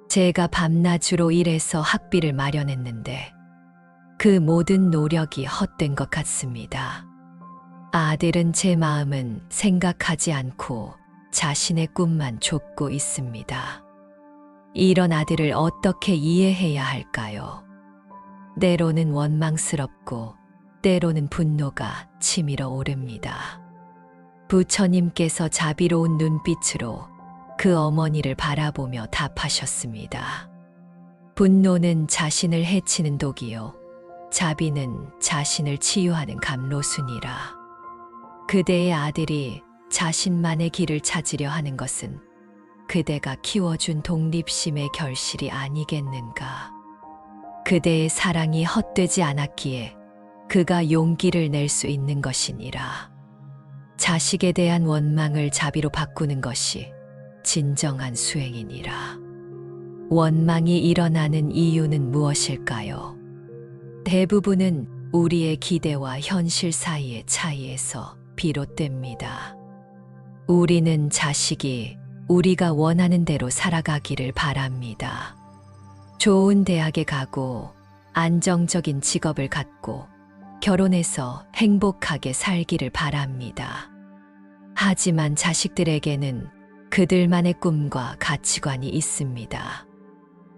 제가 밤낮으로 일해서 학비를 마련했는데 그 모든 노력이 헛된 것 같습니다. 아들은 제 마음은 생각하지 않고 자신의 꿈만 쫓고 있습니다. 이런 아들을 어떻게 이해해야 할까요? 때로는 원망스럽고 때로는 분노가 치밀어 오릅니다. 부처님께서 자비로운 눈빛으로 그 어머니를 바라보며 답하셨습니다. 분노는 자신을 해치는 독이요. 자비는 자신을 치유하는 감로순이라. 그대의 아들이 자신만의 길을 찾으려 하는 것은 그대가 키워준 독립심의 결실이 아니겠는가. 그대의 사랑이 헛되지 않았기에 그가 용기를 낼 수 있는 것이니라. 자식에 대한 원망을 자비로 바꾸는 것이 진정한 수행이니라. 원망이 일어나는 이유는 무엇일까요? 대부분은 우리의 기대와 현실 사이의 차이에서 비롯됩니다. 우리는 자식이 우리가 원하는 대로 살아가기를 바랍니다. 좋은 대학에 가고 안정적인 직업을 갖고 결혼해서 행복하게 살기를 바랍니다. 하지만 자식들에게는 그들만의 꿈과 가치관이 있습니다.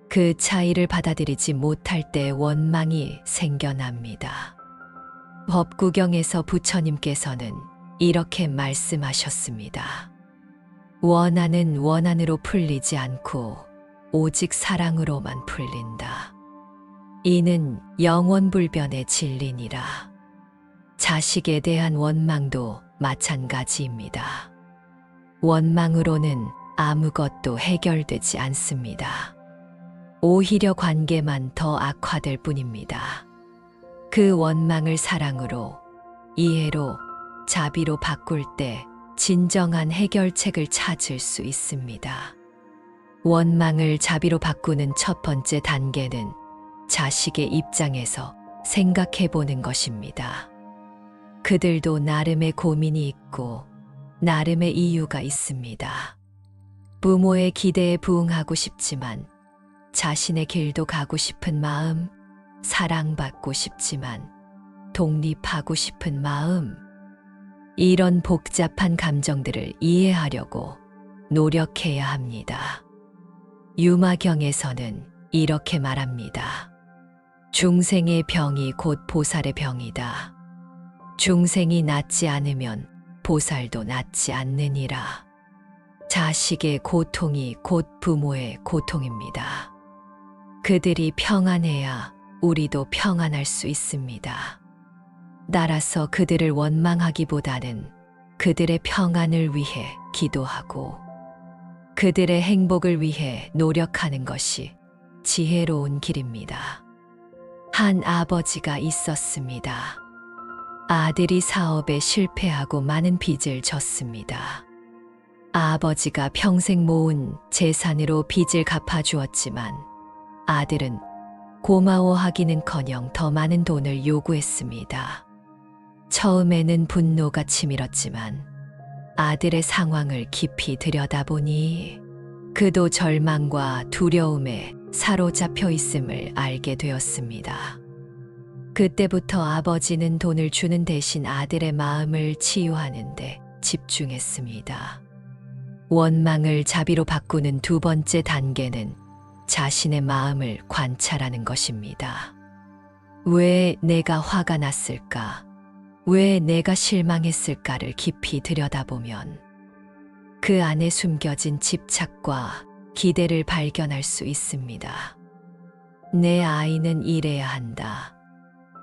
그 차이를 받아들이지 못할 때 원망이 생겨납니다. 법구경에서 부처님께서는 이렇게 말씀하셨습니다. 원한은 원한으로 풀리지 않고 오직 사랑으로만 풀린다. 이는 영원불변의 진리니라. 자식에 대한 원망도 마찬가지입니다. 원망으로는 아무것도 해결되지 않습니다. 오히려 관계만 더 악화될 뿐입니다. 그 원망을 사랑으로, 이해로, 자비로 바꿀 때 진정한 해결책을 찾을 수 있습니다. 원망을 자비로 바꾸는 첫 번째 단계는 자식의 입장에서 생각해 보는 것입니다. 그들도 나름의 고민이 있고 나름의 이유가 있습니다. 부모의 기대에 부응하고 싶지만 자신의 길도 가고 싶은 마음, 사랑받고 싶지만 독립하고 싶은 마음, 이런 복잡한 감정들을 이해하려고 노력해야 합니다. 유마경에서는 이렇게 말합니다. 중생의 병이 곧 보살의 병이다. 중생이 낫지 않으면 보살도 낫지 않느니라. 자식의 고통이 곧 부모의 고통입니다. 그들이 평안해야 우리도 평안할 수 있습니다. 따라서 그들을 원망하기보다는 그들의 평안을 위해 기도하고 그들의 행복을 위해 노력하는 것이 지혜로운 길입니다. 한 아버지가 있었습니다. 아들이 사업에 실패하고 많은 빚을 졌습니다. 아버지가 평생 모은 재산으로 빚을 갚아주었지만 아들은 고마워하기는커녕 더 많은 돈을 요구했습니다. 처음에는 분노가 치밀었지만 아들의 상황을 깊이 들여다보니 그도 절망과 두려움에 사로잡혀 있음을 알게 되었습니다. 그때부터 아버지는 돈을 주는 대신 아들의 마음을 치유하는 데 집중했습니다. 원망을 자비로 바꾸는 두 번째 단계는 자신의 마음을 관찰하는 것입니다. 왜 내가 화가 났을까? 왜 내가 실망했을까를 깊이 들여다보면 그 안에 숨겨진 집착과 기대를 발견할 수 있습니다. 내 아이는 이래야 한다.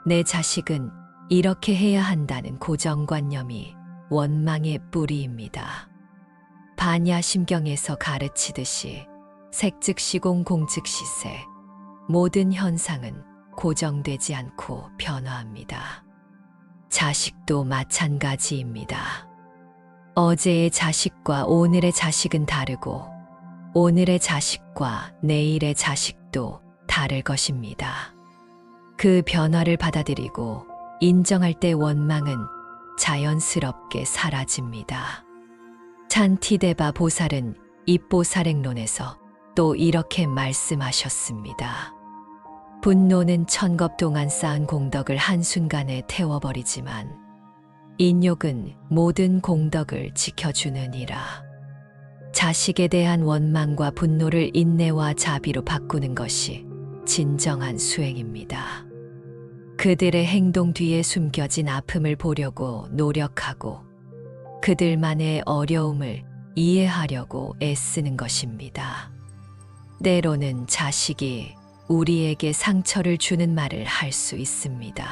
내 자식은 이렇게 해야 한다는 고정관념이 원망의 뿌리입니다. 반야심경에서 가르치듯이 색즉시공 공즉시세, 모든 현상은 고정되지 않고 변화합니다. 자식도 마찬가지입니다. 어제의 자식과 오늘의 자식은 다르고 오늘의 자식과 내일의 자식도 다를 것입니다. 그 변화를 받아들이고 인정할 때 원망은 자연스럽게 사라집니다. 찬티데바 보살은 입보살행론에서 또 이렇게 말씀하셨습니다. 분노는 천겁 동안 쌓은 공덕을 한순간에 태워버리지만 인욕은 모든 공덕을 지켜주느니라. 자식에 대한 원망과 분노를 인내와 자비로 바꾸는 것이 진정한 수행입니다. 그들의 행동 뒤에 숨겨진 아픔을 보려고 노력하고 그들만의 어려움을 이해하려고 애쓰는 것입니다. 때로는 자식이 우리에게 상처를 주는 말을 할 수 있습니다.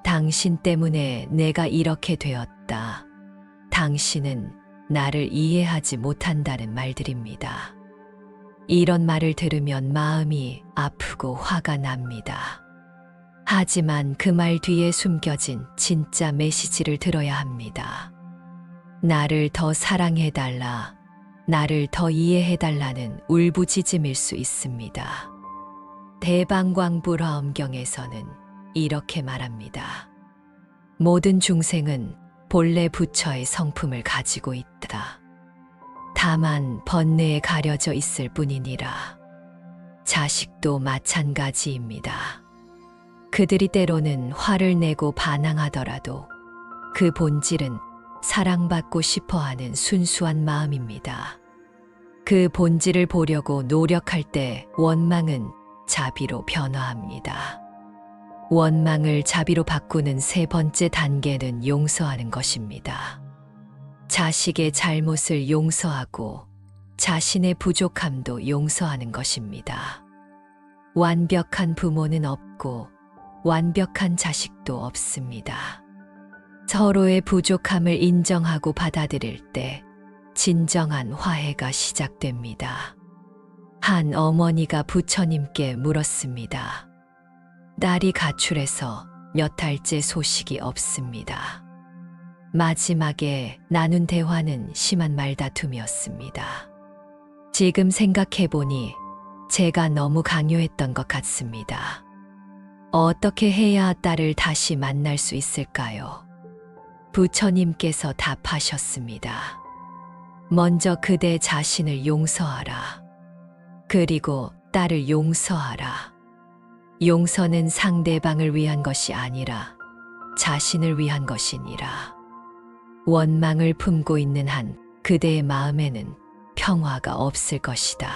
당신 때문에 내가 이렇게 되었다. 당신은 나를 이해하지 못한다는 말들입니다. 이런 말을 들으면 마음이 아프고 화가 납니다. 하지만 그 말 뒤에 숨겨진 진짜 메시지를 들어야 합니다. 나를 더 사랑해달라, 나를 더 이해해달라는 울부짖음일 수 있습니다. 대방광불화엄경에서는 이렇게 말합니다. 모든 중생은 본래 부처의 성품을 가지고 있다. 다만 번뇌에 가려져 있을 뿐이니라. 자식도 마찬가지입니다. 그들이 때로는 화를 내고 반항하더라도 그 본질은 사랑받고 싶어하는 순수한 마음입니다. 그 본질을 보려고 노력할 때 원망은 자비로 변화합니다. 원망을 자비로 바꾸는 세 번째 단계는 용서하는 것입니다. 자식의 잘못을 용서하고 자신의 부족함도 용서하는 것입니다. 완벽한 부모는 없고 완벽한 자식도 없습니다. 서로의 부족함을 인정하고 받아들일 때 진정한 화해가 시작됩니다. 한 어머니가 부처님께 물었습니다. 딸이 가출해서 몇 달째 소식이 없습니다. 마지막에 나눈 대화는 심한 말다툼이었습니다. 지금 생각해보니 제가 너무 강요했던 것 같습니다. 어떻게 해야 딸을 다시 만날 수 있을까요? 부처님께서 답하셨습니다. 먼저 그대 자신을 용서하라. 그리고 딸을 용서하라. 용서는 상대방을 위한 것이 아니라 자신을 위한 것이니라. 원망을 품고 있는 한 그대의 마음에는 평화가 없을 것이다.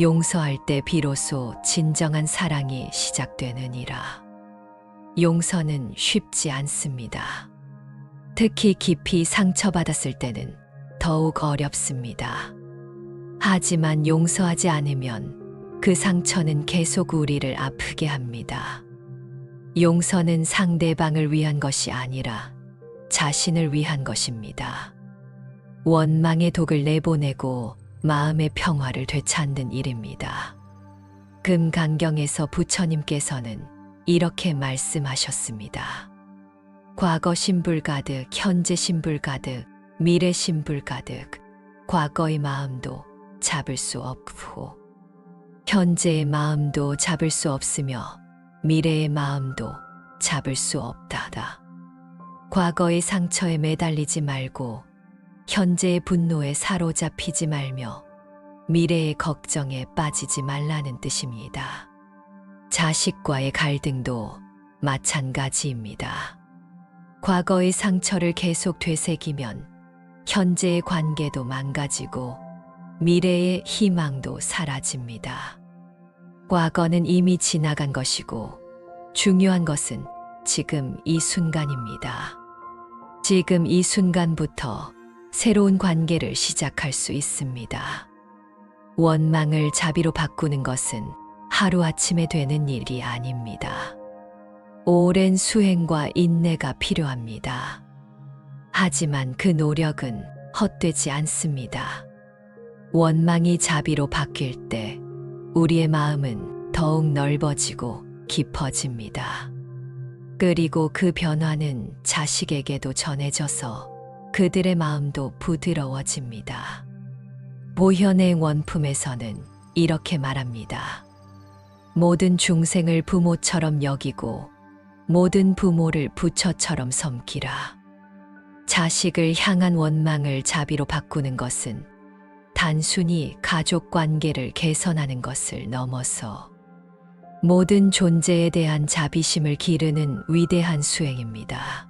용서할 때 비로소 진정한 사랑이 시작되느니라. 용서는 쉽지 않습니다. 특히 깊이 상처받았을 때는 더욱 어렵습니다. 하지만 용서하지 않으면 그 상처는 계속 우리를 아프게 합니다. 용서는 상대방을 위한 것이 아니라 자신을 위한 것입니다. 원망의 독을 내보내고 마음의 평화를 되찾는 일입니다. 금강경에서 부처님께서는 이렇게 말씀하셨습니다. 과거 신불 가득, 현재 신불 가득, 미래 신불 가득, 과거의 마음도 잡을 수 없고 현재의 마음도 잡을 수 없으며 미래의 마음도 잡을 수 없다다. 과거의 상처에 매달리지 말고 현재의 분노에 사로잡히지 말며 미래의 걱정에 빠지지 말라는 뜻입니다. 자식과의 갈등도 마찬가지입니다. 과거의 상처를 계속 되새기면 현재의 관계도 망가지고 미래의 희망도 사라집니다. 과거는 이미 지나간 것이고 중요한 것은 지금 이 순간입니다. 지금 이 순간부터 새로운 관계를 시작할 수 있습니다. 원망을 자비로 바꾸는 것은 하루아침에 되는 일이 아닙니다. 오랜 수행과 인내가 필요합니다. 하지만 그 노력은 헛되지 않습니다. 원망이 자비로 바뀔 때 우리의 마음은 더욱 넓어지고 깊어집니다. 그리고 그 변화는 자식에게도 전해져서 그들의 마음도 부드러워집니다. 보현의 원품에서는 이렇게 말합니다. 모든 중생을 부모처럼 여기고 모든 부모를 부처처럼 섬기라. 자식을 향한 원망을 자비로 바꾸는 것은 단순히 가족 관계를 개선하는 것을 넘어서 모든 존재에 대한 자비심을 기르는 위대한 수행입니다.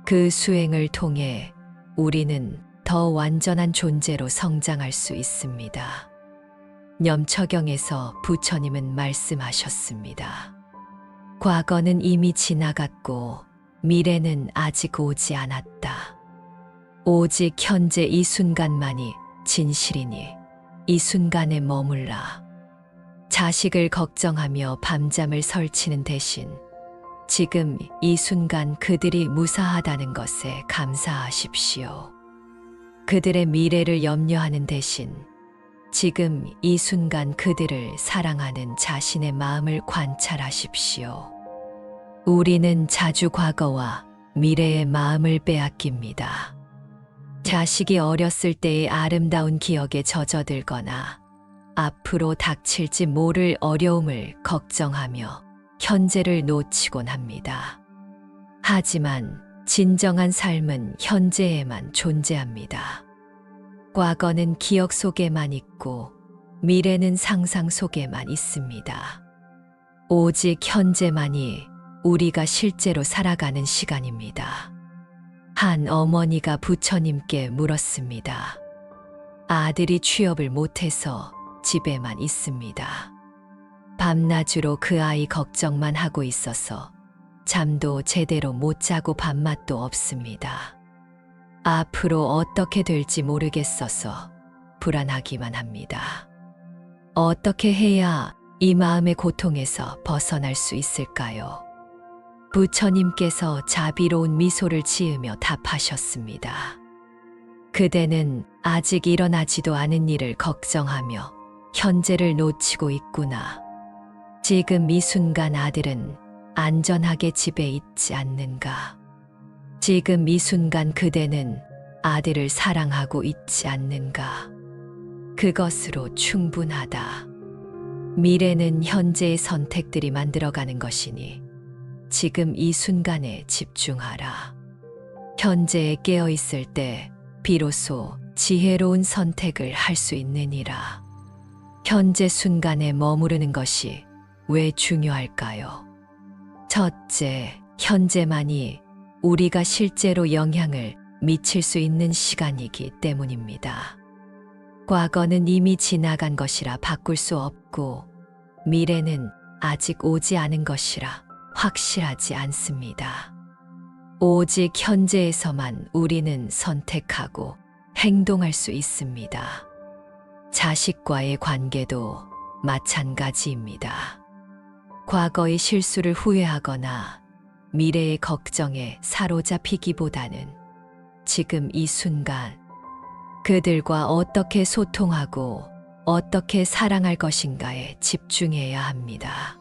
그 수행을 통해 우리는 더 완전한 존재로 성장할 수 있습니다. 념처경에서 부처님은 말씀하셨습니다. 과거는 이미 지나갔고 미래는 아직 오지 않았다. 오직 현재 이 순간만이 진실이니 이 순간에 머물라. 자식을 걱정하며 밤잠을 설치는 대신 지금 이 순간 그들이 무사하다는 것에 감사하십시오. 그들의 미래를 염려하는 대신 지금 이 순간 그들을 사랑하는 자신의 마음을 관찰하십시오. 우리는 자주 과거와 미래의 마음을 빼앗깁니다. 자식이 어렸을 때의 아름다운 기억에 젖어들거나 앞으로 닥칠지 모를 어려움을 걱정하며 현재를 놓치곤 합니다. 하지만 진정한 삶은 현재에만 존재합니다. 과거는 기억 속에만 있고 미래는 상상 속에만 있습니다. 오직 현재만이 우리가 실제로 살아가는 시간입니다. 한 어머니가 부처님께 물었습니다. 아들이 취업을 못해서 집에만 있습니다. 밤낮으로 그 아이 걱정만 하고 있어서 잠도 제대로 못 자고 밥맛도 없습니다. 앞으로 어떻게 될지 모르겠어서 불안하기만 합니다. 어떻게 해야 이 마음의 고통에서 벗어날 수 있을까요? 부처님께서 자비로운 미소를 지으며 답하셨습니다. 그대는 아직 일어나지도 않은 일을 걱정하며 현재를 놓치고 있구나. 지금 이 순간 아들은 안전하게 집에 있지 않는가? 지금 이 순간 그대는 아들을 사랑하고 있지 않는가? 그것으로 충분하다. 미래는 현재의 선택들이 만들어가는 것이니 지금 이 순간에 집중하라. 현재에 깨어 있을 때 비로소 지혜로운 선택을 할 수 있느니라. 현재 순간에 머무르는 것이 왜 중요할까요? 첫째, 현재만이 우리가 실제로 영향을 미칠 수 있는 시간이기 때문입니다. 과거는 이미 지나간 것이라 바꿀 수 없고 미래는 아직 오지 않은 것이라 확실하지 않습니다. 오직 현재에서만 우리는 선택하고 행동할 수 있습니다. 자식과의 관계도 마찬가지입니다. 과거의 실수를 후회하거나 미래의 걱정에 사로잡히기보다는 지금 이 순간 그들과 어떻게 소통하고 어떻게 사랑할 것인가에 집중해야 합니다.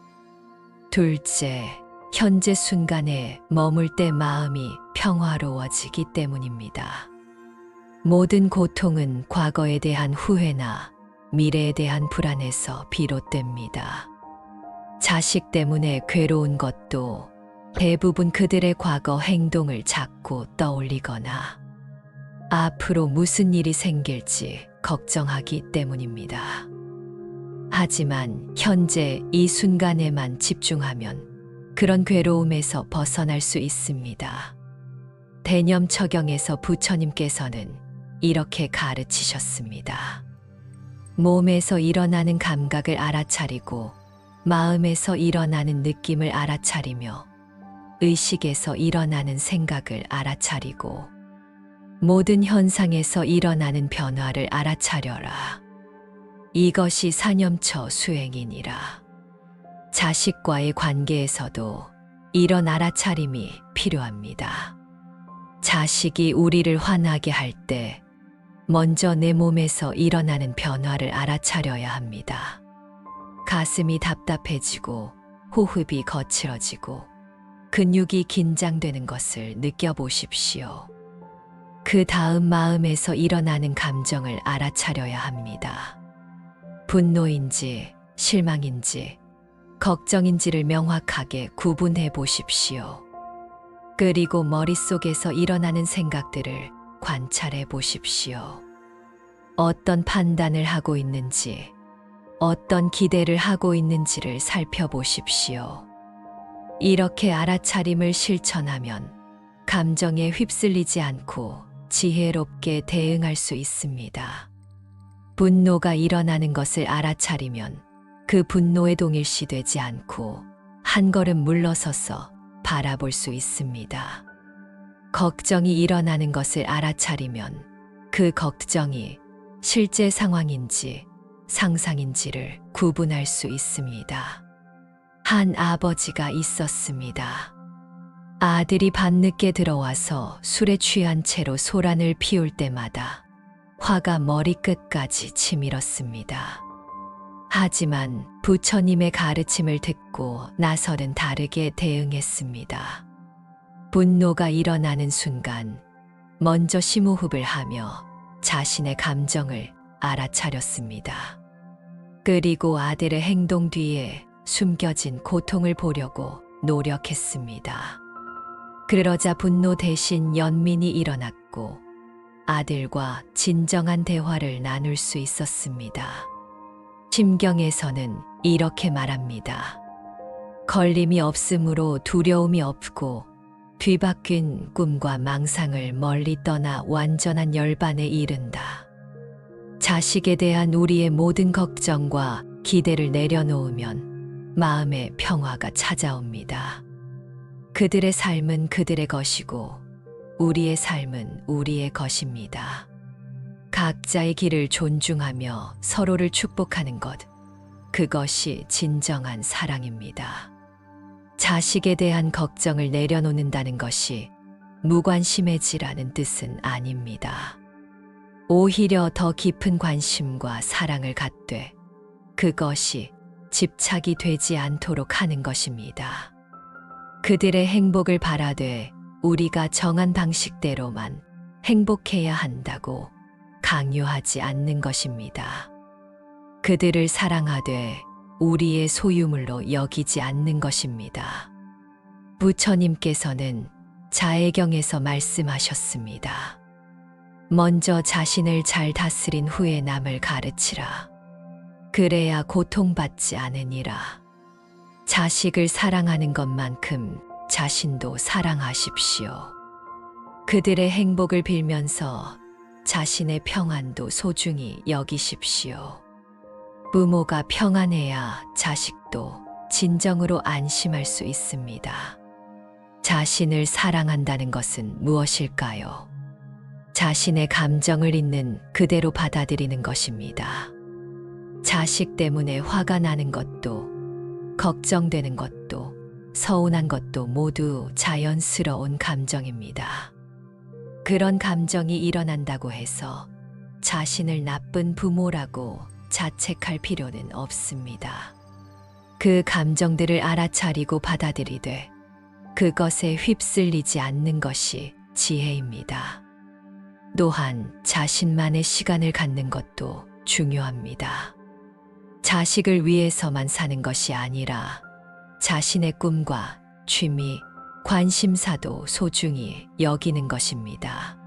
둘째, 현재 순간에 머물 때 마음이 평화로워지기 때문입니다. 모든 고통은 과거에 대한 후회나 미래에 대한 불안에서 비롯됩니다. 자식 때문에 괴로운 것도 대부분 그들의 과거 행동을 자꾸 떠올리거나 앞으로 무슨 일이 생길지 걱정하기 때문입니다. 하지만 현재 이 순간에만 집중하면 그런 괴로움에서 벗어날 수 있습니다. 대념처경에서 부처님께서는 이렇게 가르치셨습니다. 몸에서 일어나는 감각을 알아차리고 마음에서 일어나는 느낌을 알아차리며 의식에서 일어나는 생각을 알아차리고 모든 현상에서 일어나는 변화를 알아차려라. 이것이 사념처 수행이니라. 자식과의 관계에서도 이런 알아차림이 필요합니다. 자식이 우리를 화나게 할 때 먼저 내 몸에서 일어나는 변화를 알아차려야 합니다. 가슴이 답답해지고 호흡이 거칠어지고 근육이 긴장되는 것을 느껴보십시오. 그 다음 마음에서 일어나는 감정을 알아차려야 합니다. 분노인지 실망인지 걱정인지를 명확하게 구분해 보십시오. 그리고 머릿속에서 일어나는 생각들을 관찰해 보십시오. 어떤 판단을 하고 있는지, 어떤 기대를 하고 있는지를 살펴보십시오. 이렇게 알아차림을 실천하면 감정에 휩쓸리지 않고 지혜롭게 대응할 수 있습니다. 분노가 일어나는 것을 알아차리면 그 분노에 동일시되지 않고 한 걸음 물러서서 바라볼 수 있습니다. 걱정이 일어나는 것을 알아차리면 그 걱정이 실제 상황인지 상상인지를 구분할 수 있습니다. 한 아버지가 있었습니다. 아들이 밤늦게 들어와서 술에 취한 채로 소란을 피울 때마다 화가 머리끝까지 치밀었습니다. 하지만 부처님의 가르침을 듣고 나서는 다르게 대응했습니다. 분노가 일어나는 순간 먼저 심호흡을 하며 자신의 감정을 알아차렸습니다. 그리고 아들의 행동 뒤에 숨겨진 고통을 보려고 노력했습니다. 그러자 분노 대신 연민이 일어났고 아들과 진정한 대화를 나눌 수 있었습니다. 심경에서는 이렇게 말합니다. 걸림이 없으므로 두려움이 없고 뒤바뀐 꿈과 망상을 멀리 떠나 완전한 열반에 이른다. 자식에 대한 우리의 모든 걱정과 기대를 내려놓으면 마음의 평화가 찾아옵니다. 그들의 삶은 그들의 것이고 우리의 삶은 우리의 것입니다. 각자의 길을 존중하며 서로를 축복하는 것, 그것이 진정한 사랑입니다. 자식에 대한 걱정을 내려놓는다는 것이 무관심해지라는 뜻은 아닙니다. 오히려 더 깊은 관심과 사랑을 갖되 그것이 집착이 되지 않도록 하는 것입니다. 그들의 행복을 바라되 우리가 정한 방식대로만 행복해야 한다고 강요하지 않는 것입니다. 그들을 사랑하되 우리의 소유물로 여기지 않는 것입니다. 부처님께서는 자애경에서 말씀하셨습니다. 먼저 자신을 잘 다스린 후에 남을 가르치라. 그래야 고통받지 않으니라. 자식을 사랑하는 것만큼 자신도 사랑하십시오. 그들의 행복을 빌면서 자신의 평안도 소중히 여기십시오. 부모가 평안해야 자식도 진정으로 안심할 수 있습니다. 자신을 사랑한다는 것은 무엇일까요? 자신의 감정을 있는 그대로 받아들이는 것입니다. 자식 때문에 화가 나는 것도, 걱정되는 것도, 서운한 것도 모두 자연스러운 감정입니다. 그런 감정이 일어난다고 해서 자신을 나쁜 부모라고 자책할 필요는 없습니다. 그 감정들을 알아차리고 받아들이되 그것에 휩쓸리지 않는 것이 지혜입니다. 또한 자신만의 시간을 갖는 것도 중요합니다. 자식을 위해서만 사는 것이 아니라 자신의 꿈과 취미, 관심사도 소중히 여기는 것입니다.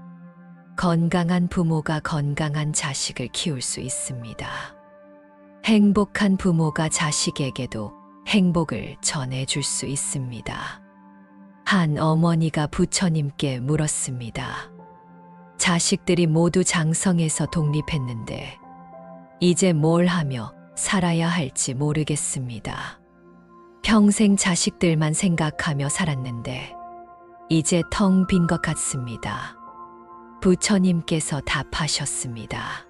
건강한 부모가 건강한 자식을 키울 수 있습니다. 행복한 부모가 자식에게도 행복을 전해줄 수 있습니다. 한 어머니가 부처님께 물었습니다. 자식들이 모두 장성해서 독립했는데 이제 뭘 하며 살아야 할지 모르겠습니다. 평생 자식들만 생각하며 살았는데 이제 텅 빈 것 같습니다. 부처님께서 답하셨습니다.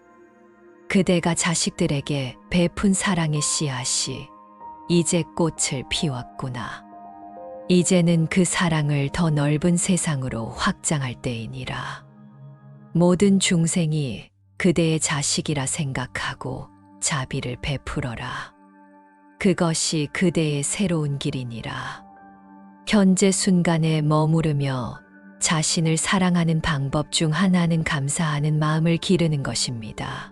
그대가 자식들에게 베푼 사랑의 씨앗이 이제 꽃을 피웠구나. 이제는 그 사랑을 더 넓은 세상으로 확장할 때이니라. 모든 중생이 그대의 자식이라 생각하고 자비를 베풀어라. 그것이 그대의 새로운 길이니라. 현재 순간에 머무르며 자신을 사랑하는 방법 중 하나는 감사하는 마음을 기르는 것입니다.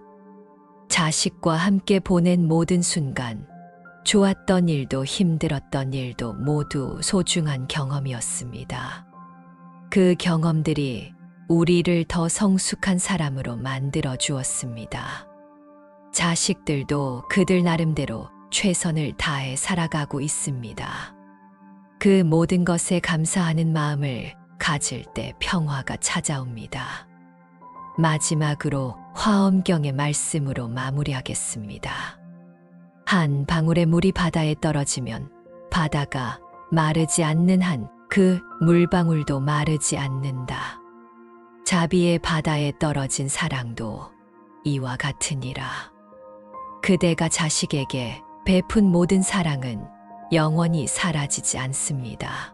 자식과 함께 보낸 모든 순간, 좋았던 일도 힘들었던 일도 모두 소중한 경험이었습니다. 그 경험들이 우리를 더 성숙한 사람으로 만들어 주었습니다. 자식들도 그들 나름대로 최선을 다해 살아가고 있습니다. 그 모든 것에 감사하는 마음을 가질 때 평화가 찾아옵니다. 마지막으로 화엄경의 말씀으로 마무리하겠습니다. 한 방울의 물이 바다에 떨어지면 바다가 마르지 않는 한 그 물방울도 마르지 않는다. 자비의 바다에 떨어진 사랑도 이와 같으니라. 그대가 자식에게 베푼 모든 사랑은 영원히 사라지지 않습니다.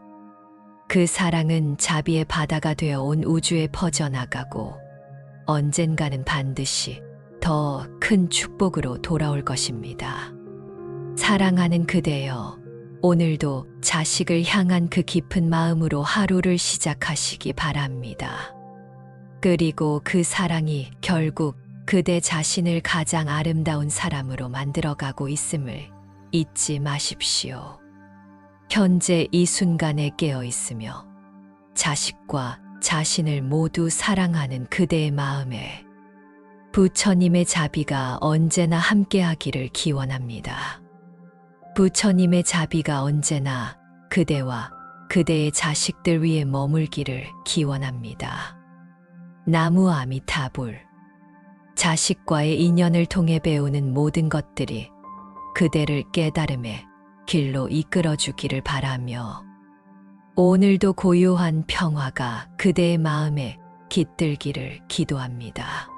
그 사랑은 자비의 바다가 되어 온 우주에 퍼져나가고 언젠가는 반드시 더 큰 축복으로 돌아올 것입니다. 사랑하는 그대여, 오늘도 자식을 향한 그 깊은 마음으로 하루를 시작하시기 바랍니다. 그리고 그 사랑이 결국 그대 자신을 가장 아름다운 사람으로 만들어가고 있음을 잊지 마십시오. 현재 이 순간에 깨어 있으며 자식과 자신을 모두 사랑하는 그대의 마음에 부처님의 자비가 언제나 함께하기를 기원합니다. 부처님의 자비가 언제나 그대와 그대의 자식들 위에 머물기를 기원합니다. 나무 아미타불. 자식과의 인연을 통해 배우는 모든 것들이 그대를 깨달음의 길로 이끌어주기를 바라며 오늘도 고요한 평화가 그대의 마음에 깃들기를 기도합니다.